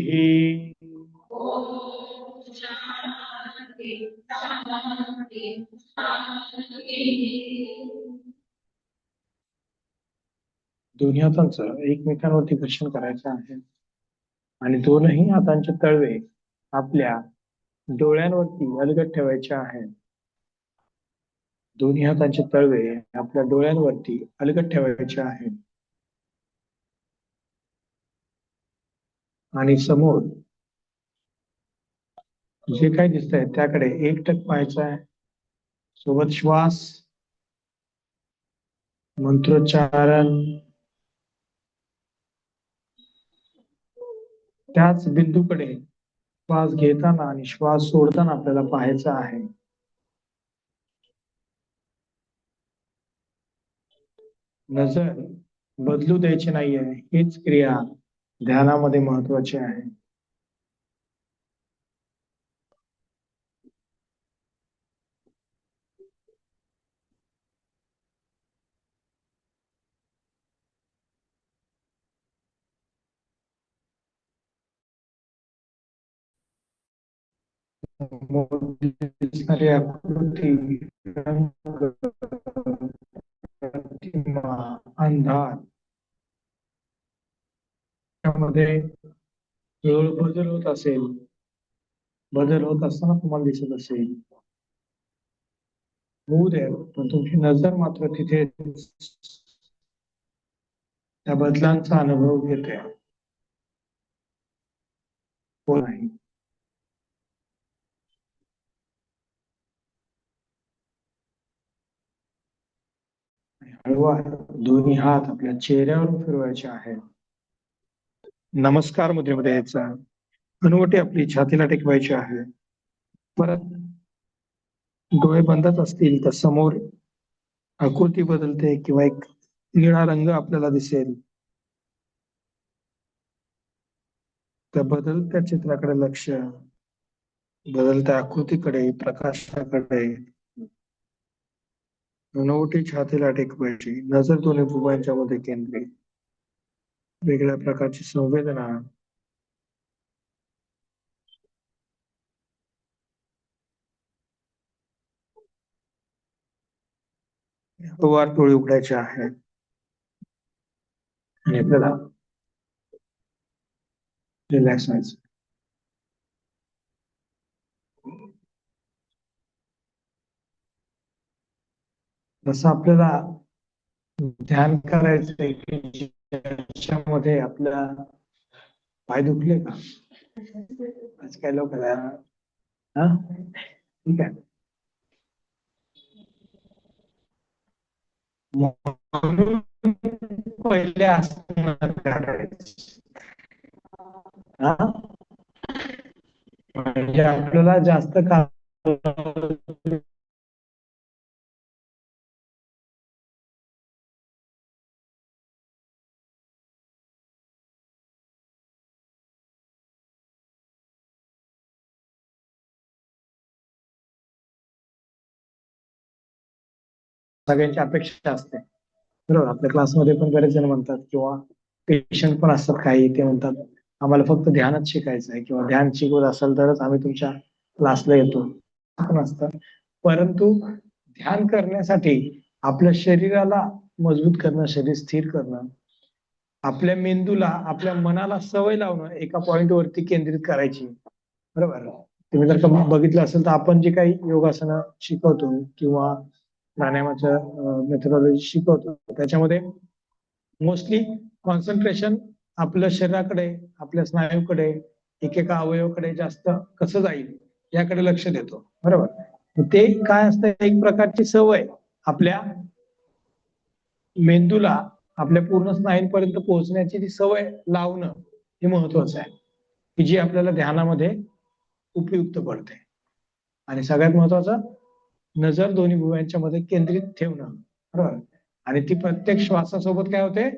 दोन्ही हातांचं एकमेकांवरती घर्षण करायचं आहे आणि दोनही हातांचे तळवे आपल्या डोळ्यांवरती अलगद ठेवायचे आहेत. दोन्ही हातांचे तळवे आपल्या डोळ्यांवरती अलगद ठेवायचे आहेत आणि समोर जे काही दिसतंय त्याकडे एकटक पाहायचं आहे. सोबत श्वास, मंत्रोच्चारण, त्याच बिंदूकडे श्वास घेताना आणि श्वास सोडताना आपल्याला पाहायचं आहे. नजर बदलू द्यायची नाहीये. हीच क्रिया ध्यानामध्ये महत्वाची आहे. दिसणारी आकृती, प्रतिमा, अंधार त्यामध्ये बदल होत असेल, बदल होत असताना तुम्हाला दिसत असेल, होऊ दे, पण तुमची नजर मात्र तिथे त्या बदलांचा अनुभव घेते. हो नाही. हळूवार दोन्ही हात आपल्या चेहऱ्यावर फिरवायचे आहेत. नमस्कार मुद्रेमध्ये यायचा. हनुवटी आपली छातीला टेकवायची आहे. परत डोळे बंदच असतील तर समोर आकृती बदलते किंवा एक निळा रंग आपल्याला दिसेल. त्या बदलत्या चित्राकडे लक्ष, बदलत्या आकृतीकडे, प्रकाशाकडे. हनुवटी छातीला टेकवायची. नजर दोन्ही भुवयांच्या मध्ये केंद्रित. वेगळ्या प्रकारची संवेदना, हळूवार डोळे उघडायचे आहेत आणि आपल्याला रिलॅक्स व्हायचं. जसं आपल्याला ध्यान करायचंय की ज्याच्यामध्ये आपल्या पाय दुखले का, आज काय लोक हा ठीक आहे. म्हणून पहिले आसन काढायचे. हा म्हणजे आपल्याला जास्त काळ सगळ्यांची अपेक्षा असते बरोबर. आपल्या क्लासमध्ये पण बरेच जण म्हणतात किंवा पेशंट पण असतात काही, ते म्हणतात आम्हाला फक्त ध्यानच शिकायचं आहे किंवा ध्यान शिकवत असेल तरच आम्ही तुमच्या क्लासला येतो, पण असतं. परंतु ध्यान करण्यासाठी आपल्या शरीराला मजबूत करणं, शरीर स्थिर करणं, आपल्या मेंदूला, आपल्या मनाला सवय लावणं एका पॉइंट वरती केंद्रित करायची बरोबर. तुम्ही जर का बघितलं असेल तर आपण जे काही योगासनं शिकवतो किंवा प्राणायामाचं मेथडॉलॉजी शिकवतो त्याच्यामध्ये मोस्टली कॉन्सन्ट्रेशन आपल्या शरीराकडे, आपल्या स्नायूकडे, एकेका अवयवाकडे जास्त कसं जाईल याकडे लक्ष देतो, बरोबर. ते काय असतं, एक प्रकारची सवय आपल्या मेंदूला आपल्या पूर्ण स्नायूंपर्यंत पोहोचण्याची जी सवय लावणं हे महत्वाचं आहे, की जी आपल्याला ध्यानामध्ये उपयुक्त पडते. आणि सगळ्यात महत्वाचं, नजर दोन्ही भुवयांच्या मध्ये केंद्रित ठेवणं, बरोबर. आणि ती प्रत्येक श्वासासोबत काय होते,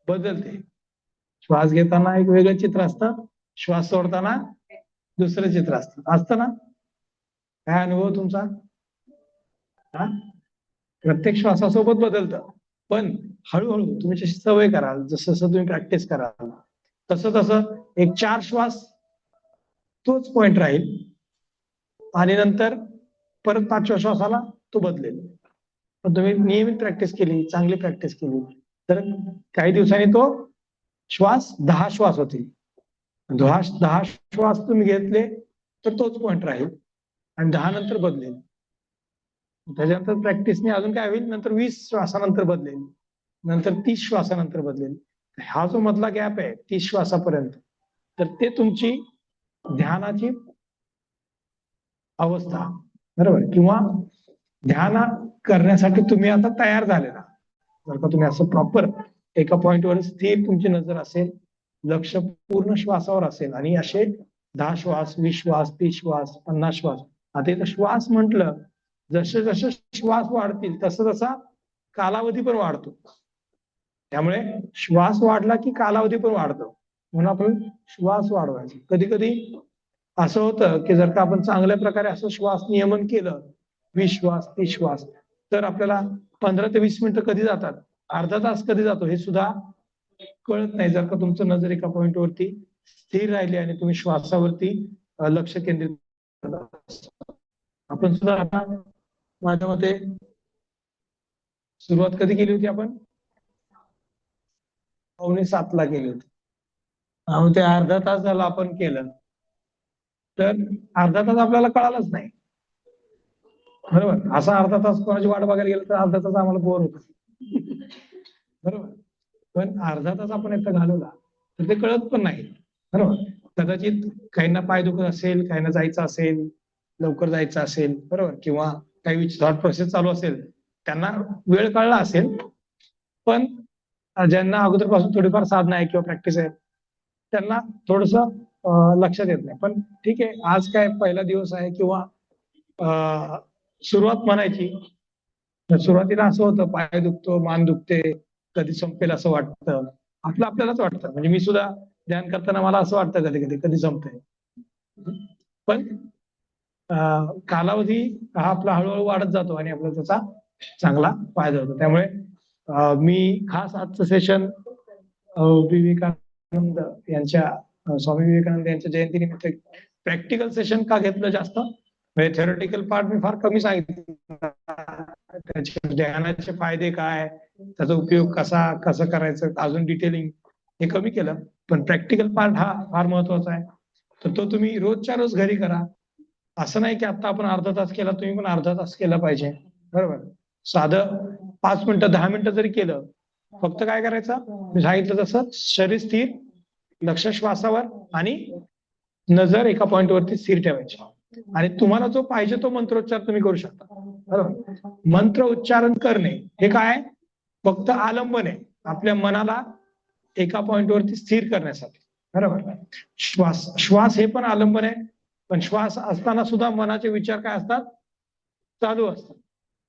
बदलते. श्वास घेताना एक वेगळं चित्र असतं, श्वास सोडताना दुसरं चित्र असतं ना. काय अनुभव तुमचा? हा, प्रत्येक श्वासासोबत बदलतं. पण हळूहळू तुम्ही जशी सवय कराल, जसं जसं तुम्ही प्रॅक्टिस कराल, तसं तसं एक 4 श्वास तोच पॉइंट राहील आणि नंतर परत 5व्या श्वासाला तो बदलेल. पण तुम्ही नियमित प्रॅक्टिस केली, चांगली प्रॅक्टिस केली, तर काही दिवसांनी तो श्वास 10 श्वास होतील. 10 श्वास तुम्ही घेतले तर तोच पॉइंट राहील आणि 10 नंतर बदलेल. त्याच्यानंतर प्रॅक्टिसने अजून काय होईल, नंतर 20 श्वासानंतर बदलेल, नंतर 30 श्वासानंतर बदलेल. हा जो मधला गॅप आहे 30 श्वासापर्यंत, तर ते तुमची ध्यानाची अवस्था, बरोबर, किंवा ध्यान करण्यासाठी तुम्ही आता तयार झालेला. जर का तुम्ही असं प्रॉपर एका पॉइंटवर स्थिर तुमची नजर असेल, लक्ष पूर्ण श्वासावर असेल आणि असे 10 श्वास, 20 श्वास, 30 श्वास, 50 श्वास. आता इथं श्वास म्हटलं, जसे जसे श्वास वाढतील तसं तसा कालावधी पण वाढतो. त्यामुळे श्वास वाढला की कालावधी पण वाढतो, म्हणून आपण श्वास वाढवायचा. कधी कधी असं होतं की जर का आपण चांगल्या प्रकारे असं श्वास नियमन केलं, 20 श्वास, 30 श्वास, तर आपल्याला 15 ते 20 मिनिटं कधी जातात, अर्धा तास कधी जातो हे सुद्धा कळत नाही, जर का तुमचं नजर एका पॉइंटवरती स्थिर राहिली आणि तुम्ही श्वासावरती लक्ष केंद्रित करता. आपण सुद्धा आता माझ्या मते सुरुवात कधी केली होती आपण? 6:45 केली होती. ते अर्धा तास झाला आपण केलं, तर अर्धा तास आपल्याला कळालंच नाही, बरोबर. असा अर्धा तास कोणाची वाट बघायला गेलं तर अर्धा तास आम्हाला बोर होतो, बरोबर. पण अर्धा तास आपण एकटा घालवला तर ते कळत पण नाही, बरोबर. कदाचित काहींना पाय दुखत असेल, काहींना जायचं असेल, लवकर जायचं असेल, बरोबर, किंवा काही थॉट प्रोसेस चालू असेल, त्यांना वेळ कळला असेल. पण ज्यांना अगोदरपासून थोडीफार साधना आहे किंवा प्रॅक्टिस आहे त्यांना थोडस लक्षात येत नाही. पण ठीक आहे, आज काय पहिला दिवस आहे किंवा सुरुवात म्हणायची. सुरुवातीला असं होतं, पाय दुखतो, मान दुखते, कधी संपेल असं वाटतं, आपल्यालाच वाटतं. म्हणजे मी सुद्धा ध्यान करताना मला असं वाटतं कधी कधी कधी संपतंय. पण कालावधी हा आपला हळूहळू वाढत जातो आणि आपल्याला त्याचा चांगला फायदा होतो. त्यामुळे मी खास आजचं सेशन विवेकानंद यांच्या स्वामी विवेकानंद यांच्या जयंतीनिमित्त प्रॅक्टिकल सेशन का घेतलं जास्त, म्हणजे थेरोटिकल पार्ट मी फार कमी सांगितलं, त्याचे ध्यानाचे फायदे काय, त्याचा उपयोग कसा कसं करायचं, अजून डिटेलिंग हे कमी केलं. पण प्रॅक्टिकल पार्ट हा फार महत्वाचा आहे, तर तो तुम्ही रोजच्या रोज घरी करा. असं नाही की आता आपण अर्धा तास केला, तुम्ही पण अर्धा तास केला पाहिजे, बरोबर. साधं 5 मिनिटं 10 मिनिटं जरी केलं, फक्त काय करायचं, मी सांगितलं तसं शरीर स्थिर, लक्ष श्वासावर आणि नजर एका पॉइंट वरती स्थिर ठेवायची. आणि तुम्हाला जो पाहिजे तो मंत्रोच्चार तुम्ही करू शकता, बरोबर. मंत्र उच्चारण करणे हे काय, फक्त आलंबन आहे आपल्या मनाला एका पॉइंट वरती स्थिर करण्यासाठी, बरोबर. श्वास हे पण आलंबन आहे, पण श्वास असताना सुद्धा मनाचे विचार काय असतात, चालू असतात.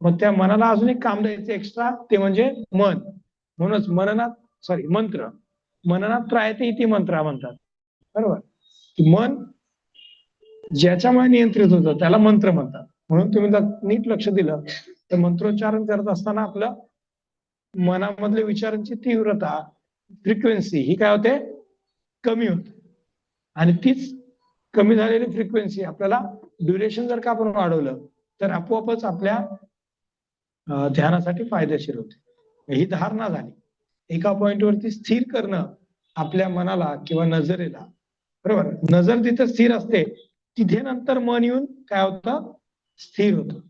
मग त्या मनाला अजून एक काम द्यायचं एक्स्ट्रा, ते म्हणजे मन. म्हणूनच मंत्र मननात त्रायते इति मंत्र म्हणतात, बरोबर. की मन ज्याच्यामुळे नियंत्रित होतं त्याला मंत्र म्हणतात. म्हणून तुम्ही जर नीट लक्ष दिलं तर मंत्रोच्चारण करत असताना आपलं मनामधल्या विचारांची तीव्रता, फ्रिक्वेन्सी ही काय होते, कमी होते. आणि तीच कमी झालेली फ्रिक्वेन्सी आपल्याला ड्युरेशन जर का आपण वाढवलं तर आपोआपच आपल्या ध्यानासाठी फायदेशीर होते. ही धारणा झाली. एका पॉइंटवरती स्थिर करणं आपल्या मनाला किंवा नजरेला, बरोबर. नजर जिथे स्थिर असते तिथे नंतर मन येऊन काय होतं, स्थिर होतं.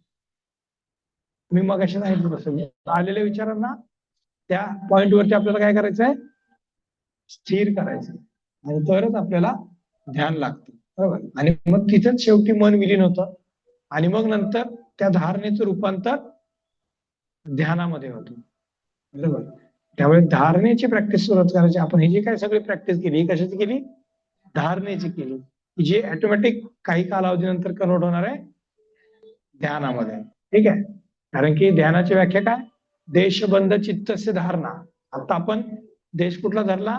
मी मग अशा सांगितलं तसं आलेल्या विचारांना त्या पॉइंटवरती आपल्याला काय करायचंय, स्थिर करायचं, आणि तरच आपल्याला ध्यान लागतं. बरोबर. आणि मग तिथेच शेवटी मन विलीन होतं, आणि मग नंतर त्या धारणेचं रूपांतर ध्यानामध्ये होतं. बरोबर. त्यामुळे धारणेची प्रॅक्टिस सुरुवात करायची. आपण ही जी काय सगळी प्रॅक्टिस केली, ही कशाची केली, धारणेची केली, जी ऑटोमॅटिक काही कालावधीनंतर कन्वर्ट होणार आहे ध्यानामध्ये. ठीक आहे. कारण की ध्यानाची व्याख्या काय, देशबंध चित्तस्य धारणा. आता आपण देश कुठला धरला,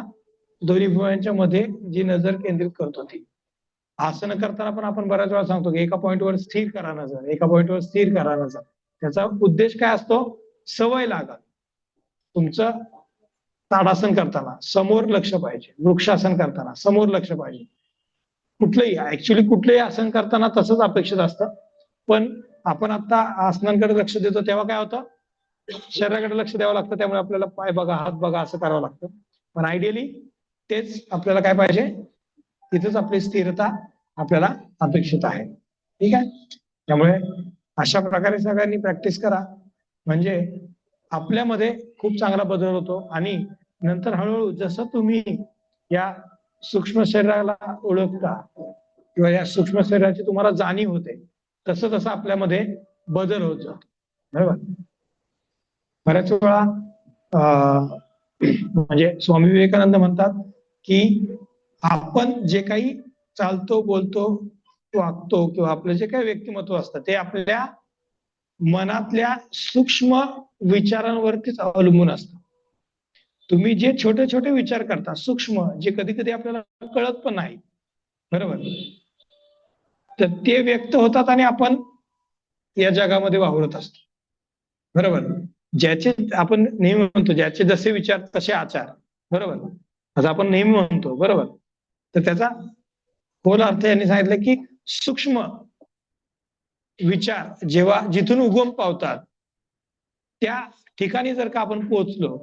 दोन्ही भुवयांच्या मध्ये जी नजर केंद्रित करतो ती. आसन करताना पण आपण बऱ्याच वेळा सांगतो की एका पॉइंटवर स्थिर करा नजर, एका पॉइंटवर स्थिर करा नजर. त्याचा उद्देश काय असतो, सवय लागा. तुमचं ताडासन करताना समोर लक्ष पाहिजे, वृक्षासन करताना समोर लक्ष पाहिजे. कुठलंही ऍक्च्युली कुठलंही आसन करताना तसंच अपेक्षित असतं, पण आपण आता आसनांकडे लक्ष देतो तेव्हा काय होतं, शरीराकडे लक्ष द्यावं लागतं. त्यामुळे आपल्याला पाय बघा, हात बघा असं करावं लागतं. पण आयडियली तेच आपल्याला काय पाहिजे, तिथंच आपली स्थिरता आपल्याला अपेक्षित आहे. ठीक आहे. त्यामुळे अशा प्रकारे सगळ्यांनी प्रॅक्टिस करा, म्हणजे आपल्यामध्ये खूप चांगला बदल होतो. आणि नंतर हळूहळू जसं तुम्ही या सूक्ष्म शरीराला ओळखता किंवा या सूक्ष्म शरीराची तुम्हाला जाणीव होते, तसं तसं आपल्यामध्ये बदल होत जातो. बरोबर. बऱ्याच वेळा म्हणजे स्वामी विवेकानंद म्हणतात की आपण जे काही चालतो, बोलतो, वागतो किंवा आपलं जे काही व्यक्तिमत्व असतं ते आपल्या मनातल्या सूक्ष्म विचारांवरतीच अवलंबून असतं. तुम्ही जे छोटे छोटे विचार करता, सूक्ष्म, जे कधी कधी आपल्याला कळत पण नाही, बरोबर, तर ते व्यक्त होतात आणि आपण या जगामध्ये वावरत असतो. बरोबर. ज्याचे आपण नेहमी म्हणतो, ज्याचे जसे विचार तसे आचार. बरोबर. असं आपण नेहमी म्हणतो. बरोबर. तर त्याचा खोल अर्थ यांनी सांगितलं की सूक्ष्म विचार जेव्हा जिथून उगम पावतात त्या ठिकाणी जर का आपण पोहोचलो,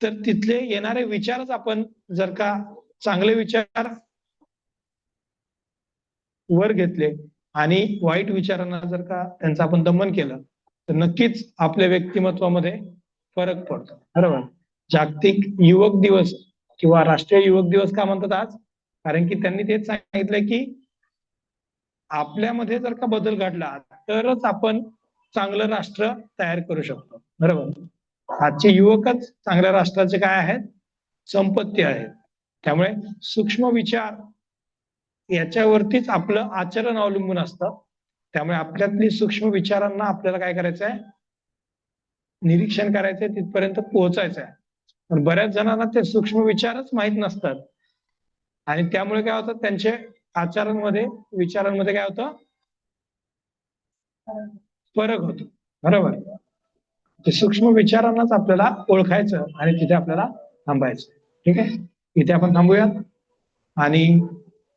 तर तिथले येणारे विचारच आपण जर का चांगले विचार वर घेतले आणि वाईट विचारांना जर का त्यांचं आपण दमन केलं, तर नक्कीच आपल्या व्यक्तिमत्वामध्ये फरक पडतो. बरोबर. जागतिक युवक दिवस किंवा राष्ट्रीय युवक दिवस का म्हणतात आज, कारण की त्यांनी तेच सांगितलंय की आपल्यामध्ये जर का बदल घडला तरच आपण चांगलं राष्ट्र तयार करू शकतो. बरोबर. आजचे युवकच चांगल्या राष्ट्राचे काय आहेत, संपत्ती आहेत. त्यामुळे सूक्ष्म विचार याच्यावरतीच आपलं आचरण अवलंबून असतं. त्यामुळे आपल्यातली सूक्ष्म विचारांना आपल्याला काय करायचं आहे, निरीक्षण करायचंय, तिथपर्यंत पोहोचायचं आहे. पण बऱ्याच जणांना ते सूक्ष्म विचारच माहीत नसतात, आणि त्यामुळे काय होतं, त्यांचे आचारांमध्ये, विचारांमध्ये काय होतं, फरक होतो. बरोबर. ते सूक्ष्म विचारांनाच आपल्याला ओळखायचं आणि तिथे आपल्याला थांबायचं. ठीक आहे. इथे आपण थांबूयात आणि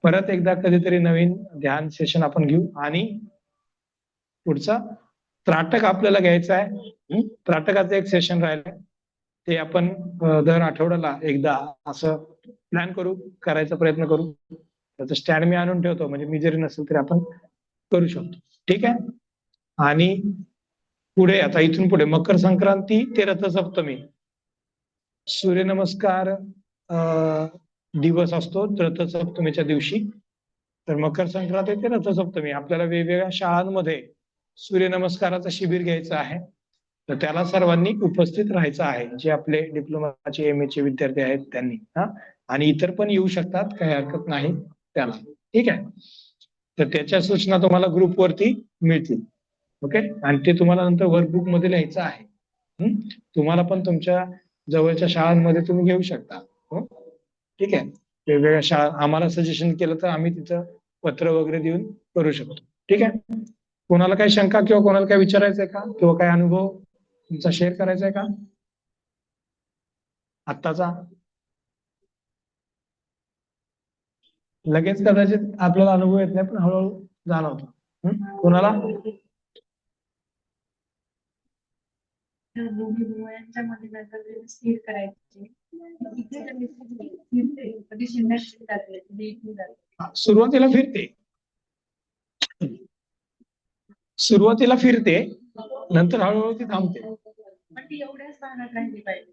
परत एकदा कधीतरी नवीन ध्यान सेशन आपण घेऊ. आणि पुढचा त्राटक आपल्याला घ्यायचा आहे. त्राटकाचं एक सेशन राहिलंय, ते आपण दर आठवड्याला एकदा असं प्लॅन करू, करायचा प्रयत्न करू. त्याचं स्टँड मी आणून ठेवतो, म्हणजे मी जरी नसेल तरी आपण करू शकतो. ठीक आहे. आणि पुढे आता इथून पुढे मकर संक्रांती ते रथसप्तमी सूर्यनमस्कार दिवस असतो रथसप्तमीच्या दिवशी. तर मकर संक्रांती ते रथसप्तमी आपल्याला वेगवेगळ्या शाळांमध्ये सूर्यनमस्काराचं शिबिर घ्यायचं आहे. तर त्याला सर्वांनी उपस्थित राहायचं आहे, जे आपले डिप्लोमाचे MA चे विद्यार्थी आहेत त्यांनी. आणि इतर पण येऊ शकतात, काही हरकत नाही त्याला. ठीक आहे. तर त्याच्या सूचना तुम्हाला ग्रुपवरती मिळतील. ओके. आणि ते तुम्हाला नंतर वर्कबुक मध्ये लिहायचं आहे. तुम्हाला पण तुमच्या जवळच्या शाळांमध्ये तुम्ही घेऊ शकता. ठीक आहे. वेगवेगळ्या शाळा आम्हाला सजेशन केलं तर आम्ही तिथं पत्र वगैरे देऊन करू शकतो. ठीक आहे. कोणाला काही शंका किंवा कोणाला काही विचारायचंय का, किंवा काही अनुभव तुमचा शेअर करायचा आहे का आत्ताचा? लगेच कदाचित आपल्याला अनुभव येत नाही, पण हळूहळू जाणवतो. कोणाला? सुरुवातीला फिरते, सुरुवातीला फिरते, नंतर हळूहळू ती थांबते. पण ती एवढ्याच भागात राहिली पाहिजे.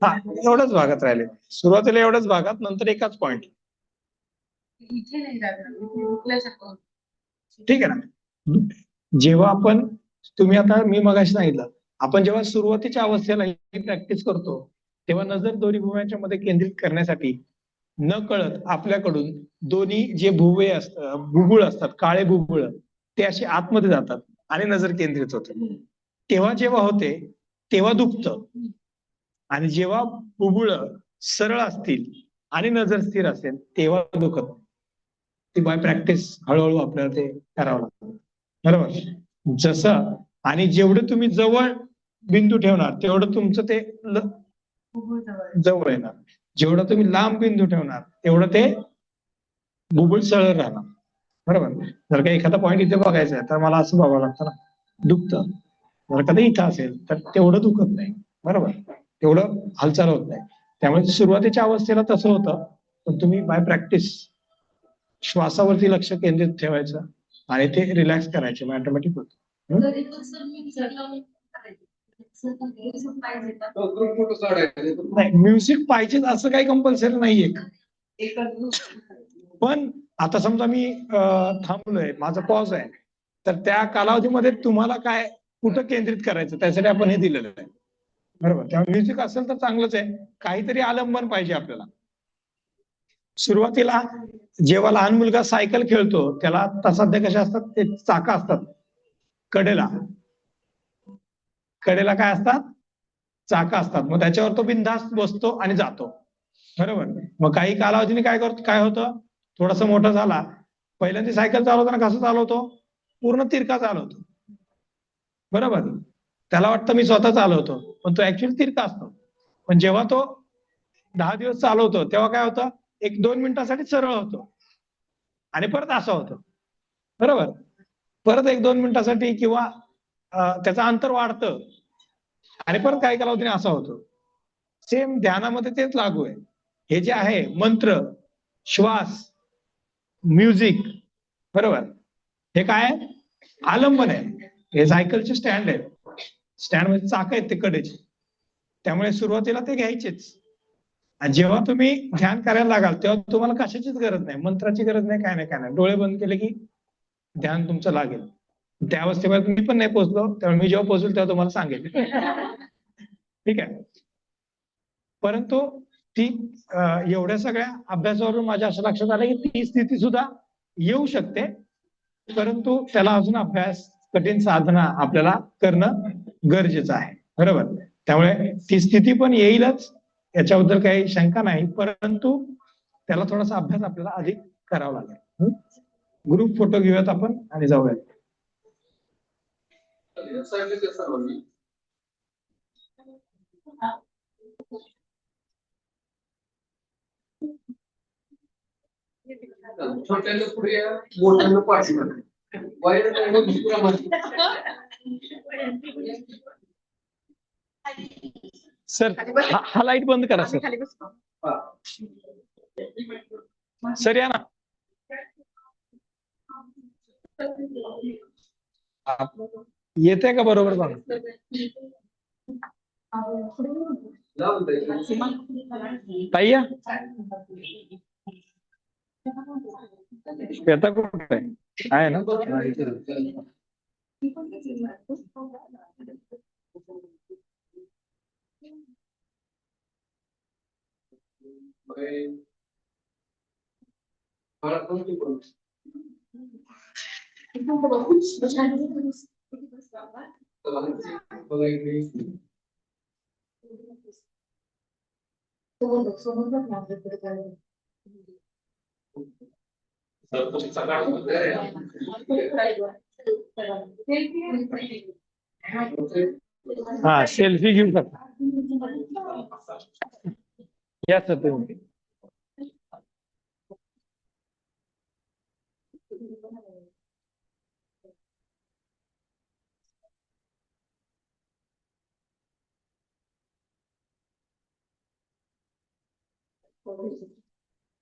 हा, एवढ्याच भागात राहिले. सुरुवातीला एवढ्याच भागात, नंतर एकाच पॉइंट. इथे नाही जाणार, इथे दुखल्यासारखं होतं. ठीक आहे ना. जेव्हा आपण, तुम्ही आता मी मगाशी सांगितलं, आपण जेव्हा सुरुवातीच्या अवस्थेला ही प्रॅक्टिस करतो, तेव्हा नजर दोन्ही भुवयाच्या मध्ये केंद्रित करण्यासाठी न कळत आपल्याकडून दोन्ही जे भुवय असतात, बुबुळ असतात, काळे बुबुळ, ते असे आतमध्ये जातात आणि नजर केंद्रित होते. तेव्हा जेव्हा होते तेव्हा दुखतं, आणि जेव्हा बुबुळ सरळ असतील आणि नजर स्थिर असेल तेव्हा दुखत नाही. ती बाय प्रॅक्टिस हळूहळू आपल्याला ते करावं लागतं. बरोबर. जसं, आणि जेवढं तुम्ही जवळ बिंदू ठेवणार तेवढं तुमचं ते जवळ येणार. जेवढं तुम्ही लांब बिंदू ठेवणार तेवढं ते बुबुळ सरळ राहणार. बरोबर. जर का एखादा पॉईंट इथे बघायचा आहे तर मला असं बघावं लागतं ना, दुखतं. जर का ते इथं असेल तर तेवढं दुखत नाही. बरोबर, तेवढं हालचाल होत नाही. त्यामुळे सुरुवातीच्या अवस्थेला तसं होतं, पण तुम्ही बाय प्रॅक्टिस श्वासावरती लक्ष केंद्रित ठेवायचं आणि ते रिलॅक्स करायचे, मग ऑटोमॅटिक होतं. नाही, म्युझिक पाहिजेच असं काही कंपल्सरी नाहीये. पण आता समजा मी थांबलोय, माझा पॉज आहे, तर त्या कालावधीमध्ये तुम्हाला काय कुठं केंद्रित करायचं त्यासाठी आपण हे दिलेलं आहे. बरोबर. त्यामुळे म्युझिक असेल तर चांगलंच आहे, काहीतरी आलंबन पाहिजे आपल्याला. सुरुवातीला जेव्हा लहान मुलगा सायकल खेळतो त्याला सध्या कशा असतात, ते चाका असतात कडेला. कडेला काय असतात, चाका असतात. मग त्याच्यावर तो बिनधास्त बसतो आणि जातो. बरोबर. मग काही कालावधीने काय करतो, काय होतं, थोडासा मोठा झाला, पहिल्यांदा सायकल चालवताना कसं चालवतो, पूर्ण तिरका चालवतो. बरोबर. त्याला वाटतं मी स्वतः चालवतो, पण तो ऍक्च्युअली तिरका असतो. पण जेव्हा तो 10 दिवस चालवतो तेव्हा काय होतं, 1-2 मिनिटासाठी सरळ होतो आणि परत असं होतं. बरोबर. परत 1-2 मिनिटासाठी किंवा त्याचं अंतर वाढतं आणि परत काही कालावधीने असा होतो. सेम ध्यानामध्ये तेच लागू आहे. हे जे आहे मंत्र, श्वास, म्युझिक, बरोबर, हे काय आहे, आलंबन आहे. हे सायकलचे स्टँड आहे. स्टँड म्हणजे चाक आहेत ते कडेचे. त्यामुळे सुरुवातीला ते घ्यायचेच. आणि जेव्हा तुम्ही ध्यान करायला लागाल तेव्हा तुम्हाला कशाचीच गरज नाही, मंत्राची गरज नाही, काय नाही, काय नाही. डोळे बंद केले की ध्यान तुमचं लागेल. त्या अवस्थेमध्ये मी पण नाही पोहोचलो, त्यामुळे मी जेव्हा पोहोचलो तेव्हा तुम्हाला सांगेल. ठीक आहे. परंतु ती एवढ्या सगळ्या अभ्यासावरून माझ्या असं लक्षात आलं की ती स्थिती सुद्धा येऊ शकते, परंतु त्याला अजून अभ्यास, कठीण साधना आपल्याला करणं गरजेचं आहे. बरोबर. त्यामुळे ती स्थिती पण येईलच, याच्याबद्दल काही शंका नाही, परंतु त्याला थोडासा अभ्यास आपल्याला अधिक करावा लागेल. ग्रुप फोटो घेऊयात आपण आणि जाऊयात. छोट्याला पुढे मोठ्याला पाठीमागे. सर हा लाईट बंद करा सर. सर या ना. येते का बरोबर बघ. ताई या. श्वेता कुठे आहे ना. हा, सेल्फी घेऊ शकता. या सर तुम्ही.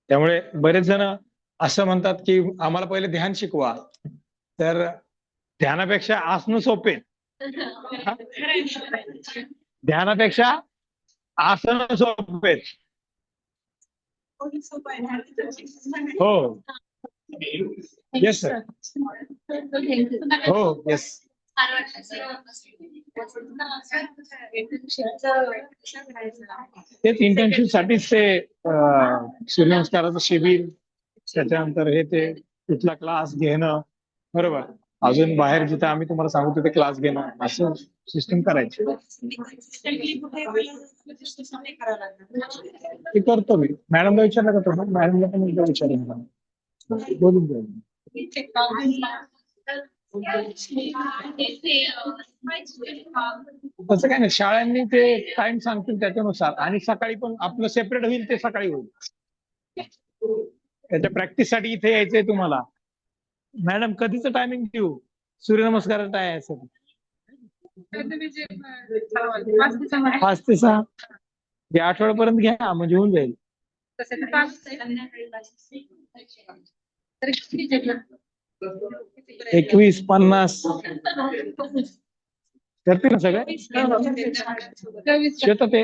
त्यामुळे बरेच जण असं म्हणतात की आम्हाला पहिले ध्यान शिकवा, तर ध्यानापेक्षा आसनं सोपे. ध्यानापेक्षा आसनं सोपे. हो. Yes sir. हो येस. तेच इंटर्नशिप साठीच ते सूर्यनमस्काराचं शिबिर, त्याच्यानंतर हे ते तिथला क्लास घेणं, बरोबर. अजून बाहेर जिथे आम्ही तुम्हाला सांगू तिथे क्लास घेणं, असं सिस्टम करायची. ते करतो मी. मॅडमला विचारलं का तुम्ही? मॅडमला पण एकदा विचारेन मला. बोलून जाईल. तसं काय नाही, शाळांनी ते टाइम सांगतील त्याच्यानुसार, आणि सकाळी पण आपलं सेपरेट होईल, ते सकाळी होईल. त्याच्या प्रॅक्टिससाठी इथे यायचंय तुम्हाला. मॅडम कधीचं टायमिंग देऊ सूर्यनमस्काराचं टायसाठी? 5 ते 6 या आठवड्यापर्यंत घ्या, म्हणजे होऊन जाईल. 21-50 करते ना सगळं. शेतात ते